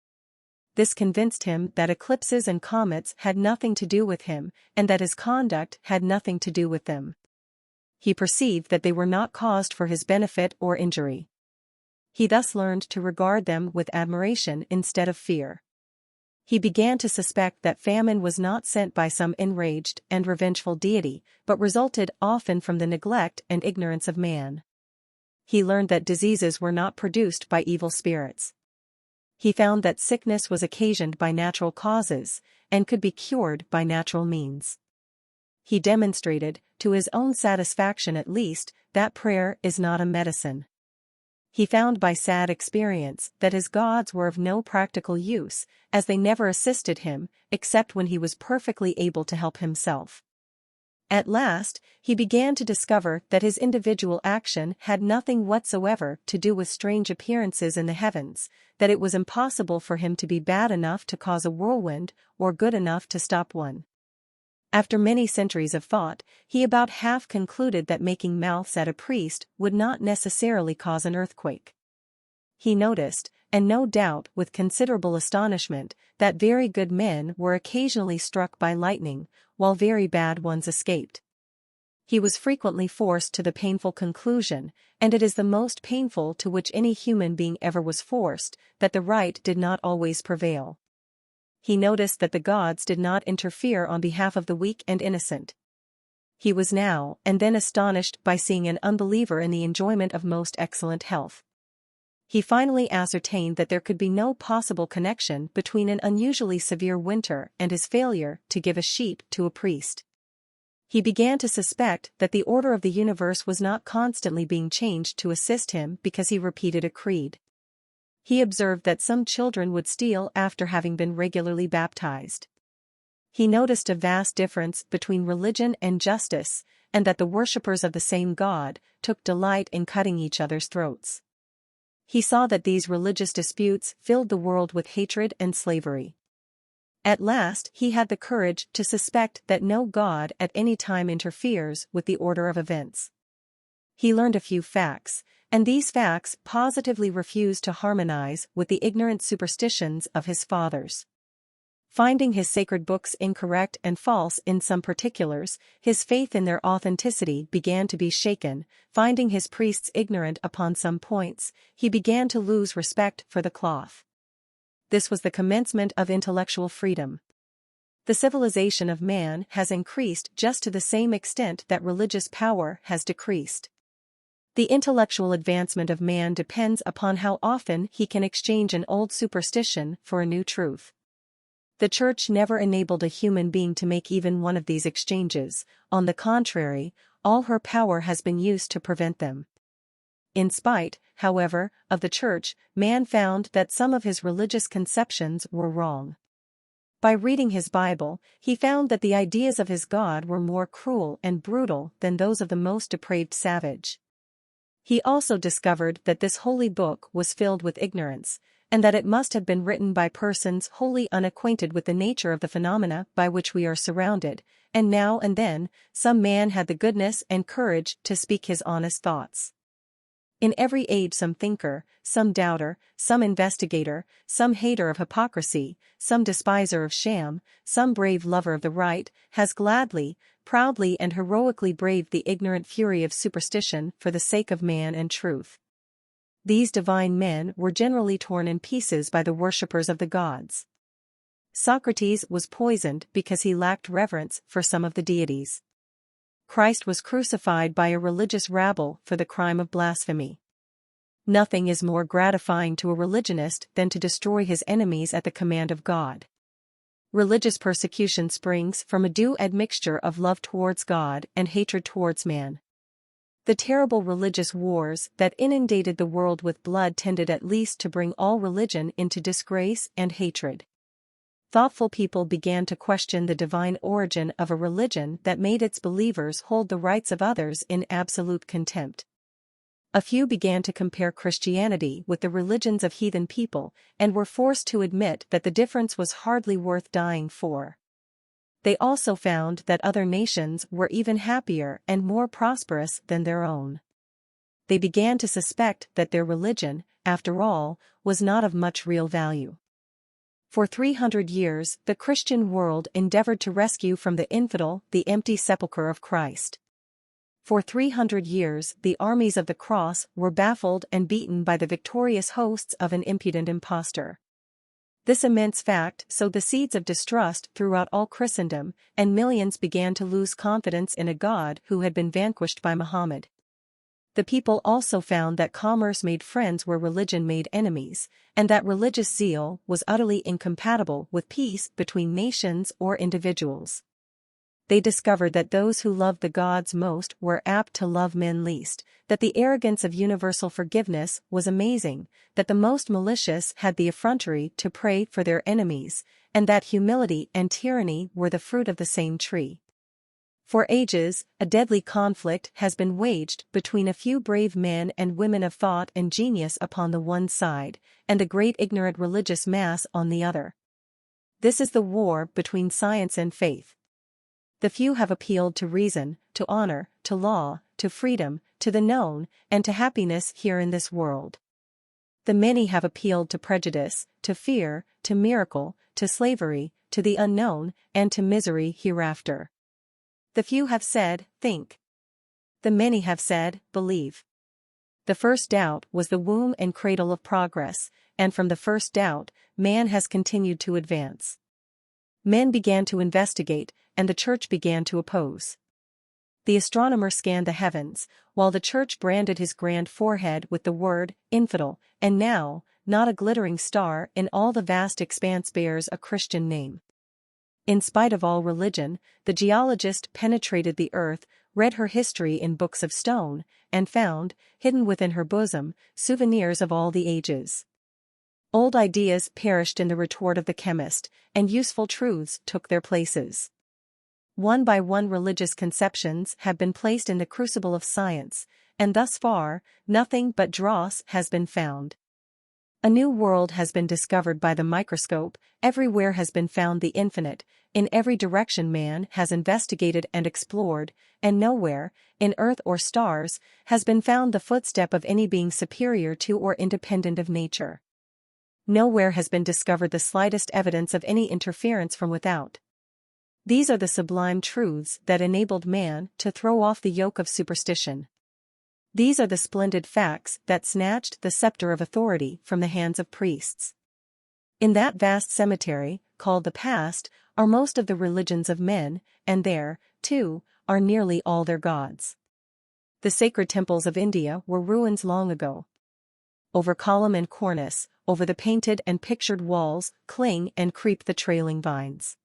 This convinced him that eclipses and comets had nothing to do with him, and that his conduct had nothing to do with them. He perceived that they were not caused for his benefit or injury. He thus learned to regard them with admiration instead of fear. He began to suspect that famine was not sent by some enraged and revengeful deity, but resulted often from the neglect and ignorance of man. He learned that diseases were not produced by evil spirits. He found that sickness was occasioned by natural causes, and could be cured by natural means. He demonstrated, to his own satisfaction at least, that prayer is not a medicine. He found by sad experience that his gods were of no practical use, as they never assisted him, except when he was perfectly able to help himself. At last, he began to discover that his individual action had nothing whatsoever to do with strange appearances in the heavens, that it was impossible for him to be bad enough to cause a whirlwind, or good enough to stop one. After many centuries of thought, he about half concluded that making mouths at a priest would not necessarily cause an earthquake. He noticed, and no doubt with considerable astonishment, that very good men were occasionally struck by lightning, while very bad ones escaped. He was frequently forced to the painful conclusion, and it is the most painful to which any human being ever was forced, that the right did not always prevail. He noticed that the gods did not interfere on behalf of the weak and innocent. He was now and then astonished by seeing an unbeliever in the enjoyment of most excellent health. He finally ascertained that there could be no possible connection between an unusually severe winter and his failure to give a sheep to a priest. He began to suspect that the order of the universe was not constantly being changed to assist him because he repeated a creed. He observed that some children would steal after having been regularly baptized. He noticed a vast difference between religion and justice, and that the worshippers of the same God took delight in cutting each other's throats. He saw that these religious disputes filled the world with hatred and slavery. At last he had the courage to suspect that no God at any time interferes with the order of events. He learned a few facts, and these facts positively refused to harmonize with the ignorant superstitions of his fathers. Finding his sacred books incorrect and false in some particulars, his faith in their authenticity began to be shaken. Finding his priests ignorant upon some points, he began to lose respect for the cloth. This was the commencement of intellectual freedom. The civilization of man has increased just to the same extent that religious power has decreased. The intellectual advancement of man depends upon how often he can exchange an old superstition for a new truth. The Church never enabled a human being to make even one of these exchanges. On the contrary, all her power has been used to prevent them. In spite, however, of the Church, man found that some of his religious conceptions were wrong. By reading his Bible, he found that the ideas of his God were more cruel and brutal than those of the most depraved savage. He also discovered that this holy book was filled with ignorance, and that it must have been written by persons wholly unacquainted with the nature of the phenomena by which we are surrounded, and now and then, some man had the goodness and courage to speak his honest thoughts. In every age some thinker, some doubter, some investigator, some hater of hypocrisy, some despiser of sham, some brave lover of the right, has gladly, proudly and heroically braved the ignorant fury of superstition for the sake of man and truth. These divine men were generally torn in pieces by the worshippers of the gods. Socrates was poisoned because he lacked reverence for some of the deities. Christ was crucified by a religious rabble for the crime of blasphemy. Nothing is more gratifying to a religionist than to destroy his enemies at the command of God. Religious persecution springs from a due admixture of love towards God and hatred towards man. The terrible religious wars that inundated the world with blood tended at least to bring all religion into disgrace and hatred. Thoughtful people began to question the divine origin of a religion that made its believers hold the rights of others in absolute contempt. A few began to compare Christianity with the religions of heathen people and were forced to admit that the difference was hardly worth dying for. They also found that other nations were even happier and more prosperous than their own. They began to suspect that their religion, after all, was not of much real value. For 300 years, the Christian world endeavored to rescue from the infidel the empty sepulchre of Christ. For 300 years, the armies of the cross were baffled and beaten by the victorious hosts of an impudent impostor. This immense fact sowed the seeds of distrust throughout all Christendom, and millions began to lose confidence in a God who had been vanquished by Muhammad. The people also found that commerce made friends where religion made enemies, and that religious zeal was utterly incompatible with peace between nations or individuals. They discovered that those who loved the gods most were apt to love men least, that the arrogance of universal forgiveness was amazing, that the most malicious had the effrontery to pray for their enemies, and that humility and tyranny were the fruit of the same tree. For ages, a deadly conflict has been waged between a few brave men and women of thought and genius upon the one side, and the great ignorant religious mass on the other. This is the war between science and faith. The few have appealed to reason, to honor, to law, to freedom, to the known, and to happiness here in this world. The many have appealed to prejudice, to fear, to miracle, to slavery, to the unknown, and to misery hereafter. The few have said, think. The many have said, believe. The first doubt was the womb and cradle of progress, and from the first doubt, man has continued to advance. Men began to investigate, and the church began to oppose. The astronomer scanned the heavens, while the church branded his grand forehead with the word, infidel, and now, not a glittering star in all the vast expanse bears a Christian name. In spite of all religion, the geologist penetrated the earth, read her history in books of stone, and found, hidden within her bosom, souvenirs of all the ages. Old ideas perished in the retort of the chemist, and useful truths took their places. One by one religious conceptions have been placed in the crucible of science, and thus far, nothing but dross has been found. A new world has been discovered by the microscope, everywhere has been found the infinite, in every direction man has investigated and explored, and nowhere, in earth or stars, has been found the footstep of any being superior to or independent of nature. Nowhere has been discovered the slightest evidence of any interference from without. These are the sublime truths that enabled man to throw off the yoke of superstition. These are the splendid facts that snatched the scepter of authority from the hands of priests. In that vast cemetery, called the past, are most of the religions of men, and there, too, are nearly all their gods. The sacred temples of India were ruins long ago. Over column and cornice, over the painted and pictured walls, cling and creep the trailing vines.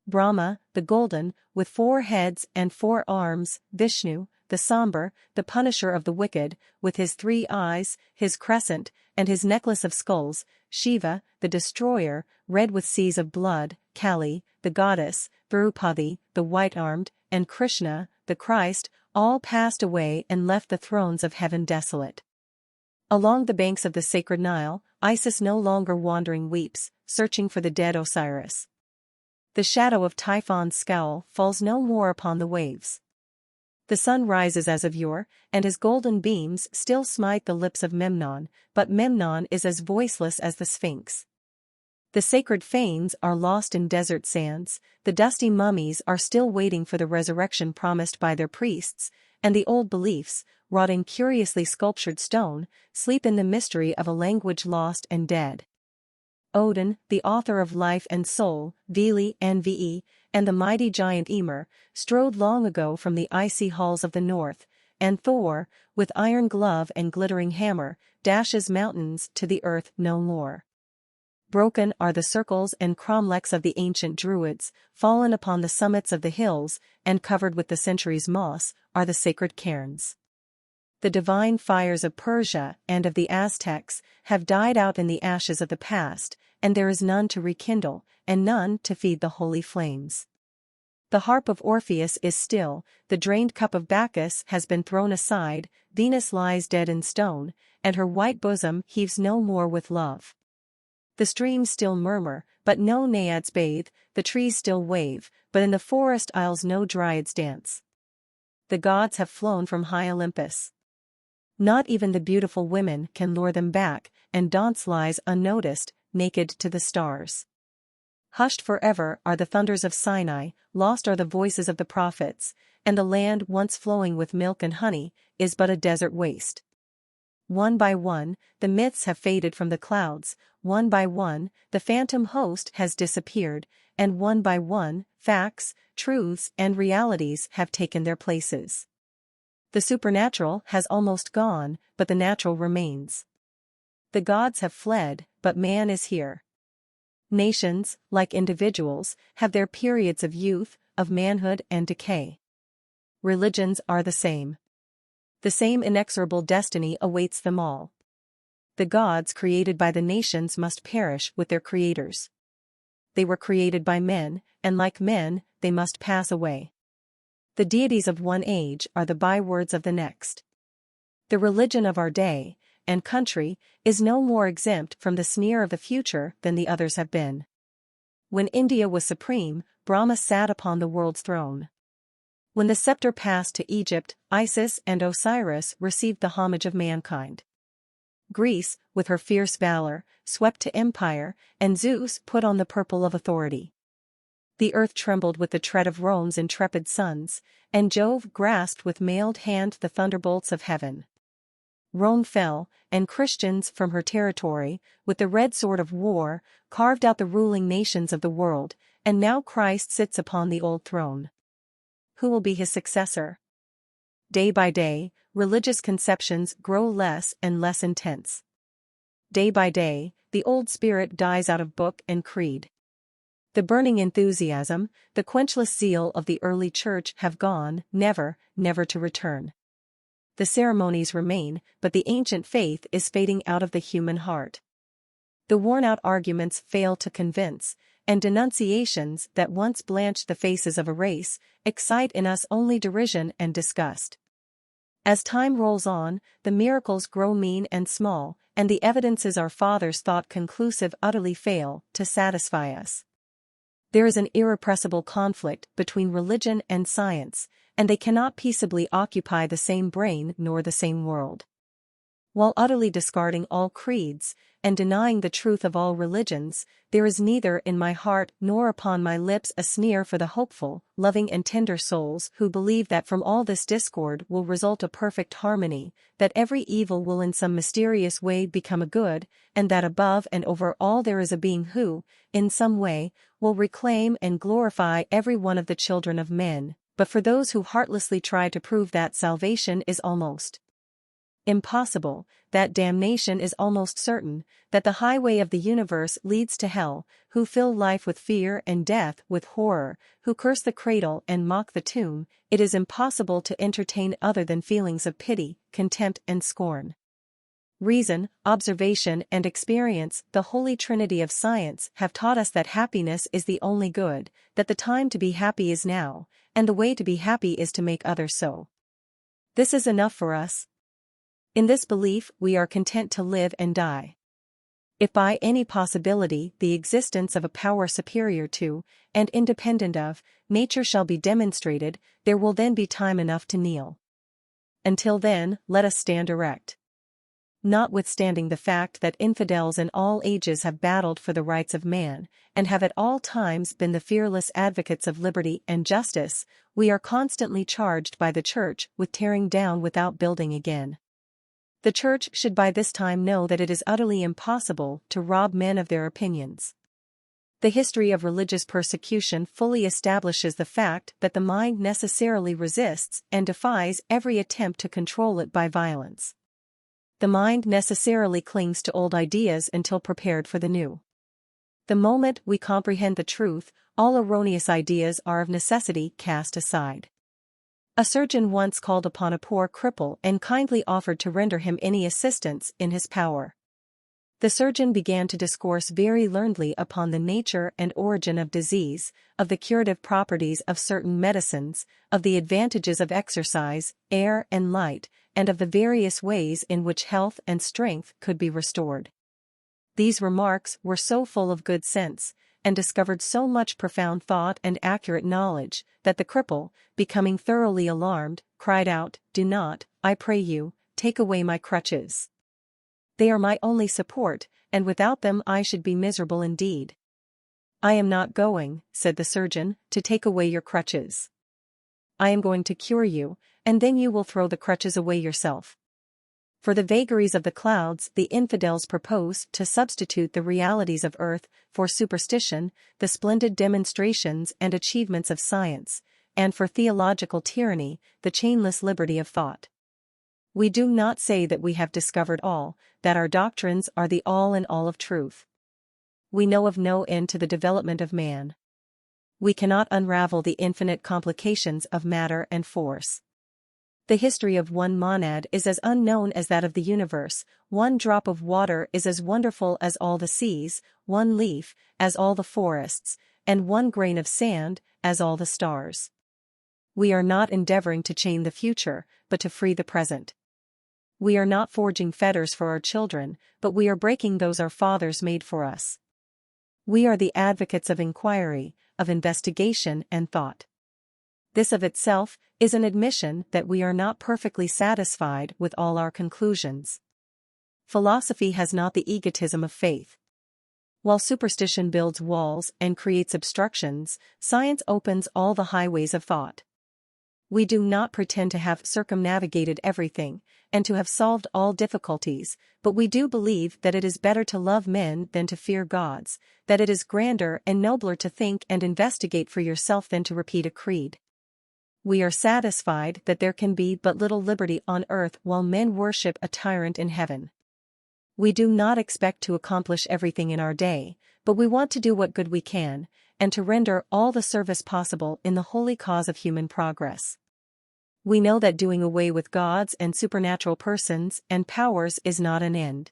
Brahma, the golden, with 4 heads and 4 arms, Vishnu, the somber, the punisher of the wicked, with his 3 eyes, his crescent, and his necklace of skulls, Shiva, the destroyer, red with seas of blood, Kali, the goddess, Draupadi, the white-armed, and Krishna, the Christ, all passed away and left the thrones of heaven desolate. Along the banks of the sacred Nile, Isis no longer wandering weeps, searching for the dead Osiris. The shadow of Typhon's scowl falls no more upon the waves. The sun rises as of yore, and his golden beams still smite the lips of Memnon, but Memnon is as voiceless as the Sphinx. The sacred fanes are lost in desert sands, the dusty mummies are still waiting for the resurrection promised by their priests, and the old beliefs, wrought in curiously sculptured stone, sleep in the mystery of a language lost and dead. Odin, the author of life and soul, Vili and Ve, and the mighty giant Ymir, strode long ago from the icy halls of the north, and Thor, with iron glove and glittering hammer, dashes mountains to the earth no more. Broken are the circles and cromlechs of the ancient Druids, fallen upon the summits of the hills, and covered with the centuries' moss, are the sacred cairns. The divine fires of Persia and of the Aztecs have died out in the ashes of the past, and there is none to rekindle, and none to feed the holy flames. The harp of Orpheus is still, the drained cup of Bacchus has been thrown aside, Venus lies dead in stone, and her white bosom heaves no more with love. The streams still murmur, but no naiads bathe, the trees still wave, but in the forest aisles no dryads dance. The gods have flown from high Olympus. Not even the beautiful women can lure them back, and Dance lies unnoticed, naked to the stars. Hushed forever are the thunders of Sinai, lost are the voices of the prophets, and the land once flowing with milk and honey, is but a desert waste. One by one, the myths have faded from the clouds, one by one, the phantom host has disappeared, and one by one, facts, truths, and realities have taken their places. The supernatural has almost gone, but the natural remains. The gods have fled, but man is here. Nations, like individuals, have their periods of youth, of manhood and decay. Religions are the same. The same inexorable destiny awaits them all. The gods created by the nations must perish with their creators. They were created by men, and like men, they must pass away. The deities of one age are the bywords of the next. The religion of our day, and country, is no more exempt from the sneer of the future than the others have been. When India was supreme, Brahma sat upon the world's throne. When the scepter passed to Egypt, Isis and Osiris received the homage of mankind. Greece, with her fierce valor, swept to empire, and Zeus put on the purple of authority. The earth trembled with the tread of Rome's intrepid sons, and Jove grasped with mailed hand the thunderbolts of heaven. Rome fell, and Christians from her territory, with the red sword of war, carved out the ruling nations of the world, and now Christ sits upon the old throne. Who will be his successor? Day by day, religious conceptions grow less and less intense. Day by day, the old spirit dies out of book and creed. The burning enthusiasm, the quenchless zeal of the early church have gone, never, never to return. The ceremonies remain, but the ancient faith is fading out of the human heart. The worn-out arguments fail to convince, and denunciations that once blanched the faces of a race, excite in us only derision and disgust. As time rolls on, the miracles grow mean and small, and the evidences our fathers thought conclusive utterly fail to satisfy us. There is an irrepressible conflict between religion and science, and they cannot peaceably occupy the same brain nor the same world. While utterly discarding all creeds, and denying the truth of all religions, there is neither in my heart nor upon my lips a sneer for the hopeful, loving and tender souls who believe that from all this discord will result a perfect harmony, that every evil will in some mysterious way become a good, and that above and over all there is a being who, in some way, will reclaim and glorify every one of the children of men. But for those who heartlessly try to prove that salvation is almost impossible, that damnation is almost certain, that the highway of the universe leads to hell, who fill life with fear and death with horror, who curse the cradle and mock the tomb, it is impossible to entertain other than feelings of pity, contempt and scorn. Reason, observation and experience, the holy trinity of science, have taught us that happiness is the only good, that the time to be happy is now, and the way to be happy is to make others so. This is enough for us. In this belief we are content to live and die. If by any possibility the existence of a power superior to, and independent of, nature shall be demonstrated, there will then be time enough to kneel. Until then, let us stand erect. Notwithstanding the fact that infidels in all ages have battled for the rights of man, and have at all times been the fearless advocates of liberty and justice, we are constantly charged by the Church with tearing down without building again. The Church should by this time know that it is utterly impossible to rob men of their opinions. The history of religious persecution fully establishes the fact that the mind necessarily resists and defies every attempt to control it by violence. The mind necessarily clings to old ideas until prepared for the new. The moment we comprehend the truth, all erroneous ideas are of necessity cast aside. A surgeon once called upon a poor cripple and kindly offered to render him any assistance in his power. The surgeon began to discourse very learnedly upon the nature and origin of disease, of the curative properties of certain medicines, of the advantages of exercise, air and light, and of the various ways in which health and strength could be restored. These remarks were so full of good sense, and discovered so much profound thought and accurate knowledge, that the cripple, becoming thoroughly alarmed, cried out, "Do not, I pray you, take away my crutches. They are my only support, and without them I should be miserable indeed." "I am not going," said the surgeon, "to take away your crutches. I am going to cure you, and then you will throw the crutches away yourself." For the vagaries of the clouds the infidels propose to substitute the realities of earth for superstition, the splendid demonstrations and achievements of science, and for theological tyranny, the chainless liberty of thought. We do not say that we have discovered all, that our doctrines are the all in all of truth. We know of no end to the development of man. We cannot unravel the infinite complications of matter and force. The history of one monad is as unknown as that of the universe, one drop of water is as wonderful as all the seas, one leaf, as all the forests, and one grain of sand, as all the stars. We are not endeavoring to chain the future, but to free the present. We are not forging fetters for our children, but we are breaking those our fathers made for us. We are the advocates of inquiry, of investigation and thought. This of itself is an admission that we are not perfectly satisfied with all our conclusions. Philosophy has not the egotism of faith. While superstition builds walls and creates obstructions, science opens all the highways of thought. We do not pretend to have circumnavigated everything, and to have solved all difficulties, but we do believe that it is better to love men than to fear gods, that it is grander and nobler to think and investigate for yourself than to repeat a creed. We are satisfied that there can be but little liberty on earth while men worship a tyrant in heaven. We do not expect to accomplish everything in our day, but we want to do what good we can, and to render all the service possible in the holy cause of human progress. We know that doing away with gods and supernatural persons and powers is not an end.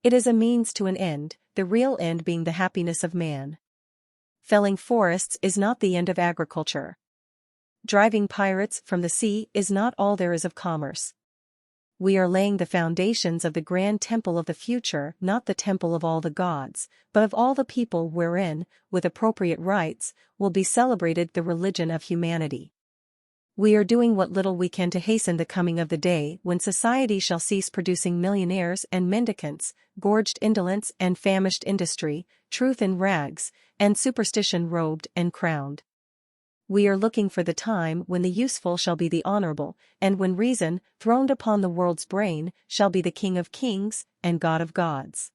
It is a means to an end, the real end being the happiness of man. Felling forests is not the end of agriculture. Driving pirates from the sea is not all there is of commerce. We are laying the foundations of the grand temple of the future, not the temple of all the gods, but of all the people wherein, with appropriate rites, will be celebrated the religion of humanity. We are doing what little we can to hasten the coming of the day when society shall cease producing millionaires and mendicants, gorged indolence and famished industry, truth in rags, and superstition robed and crowned. We are looking for the time when the useful shall be the honorable, and when reason, throned upon the world's brain, shall be the King of kings and God of gods.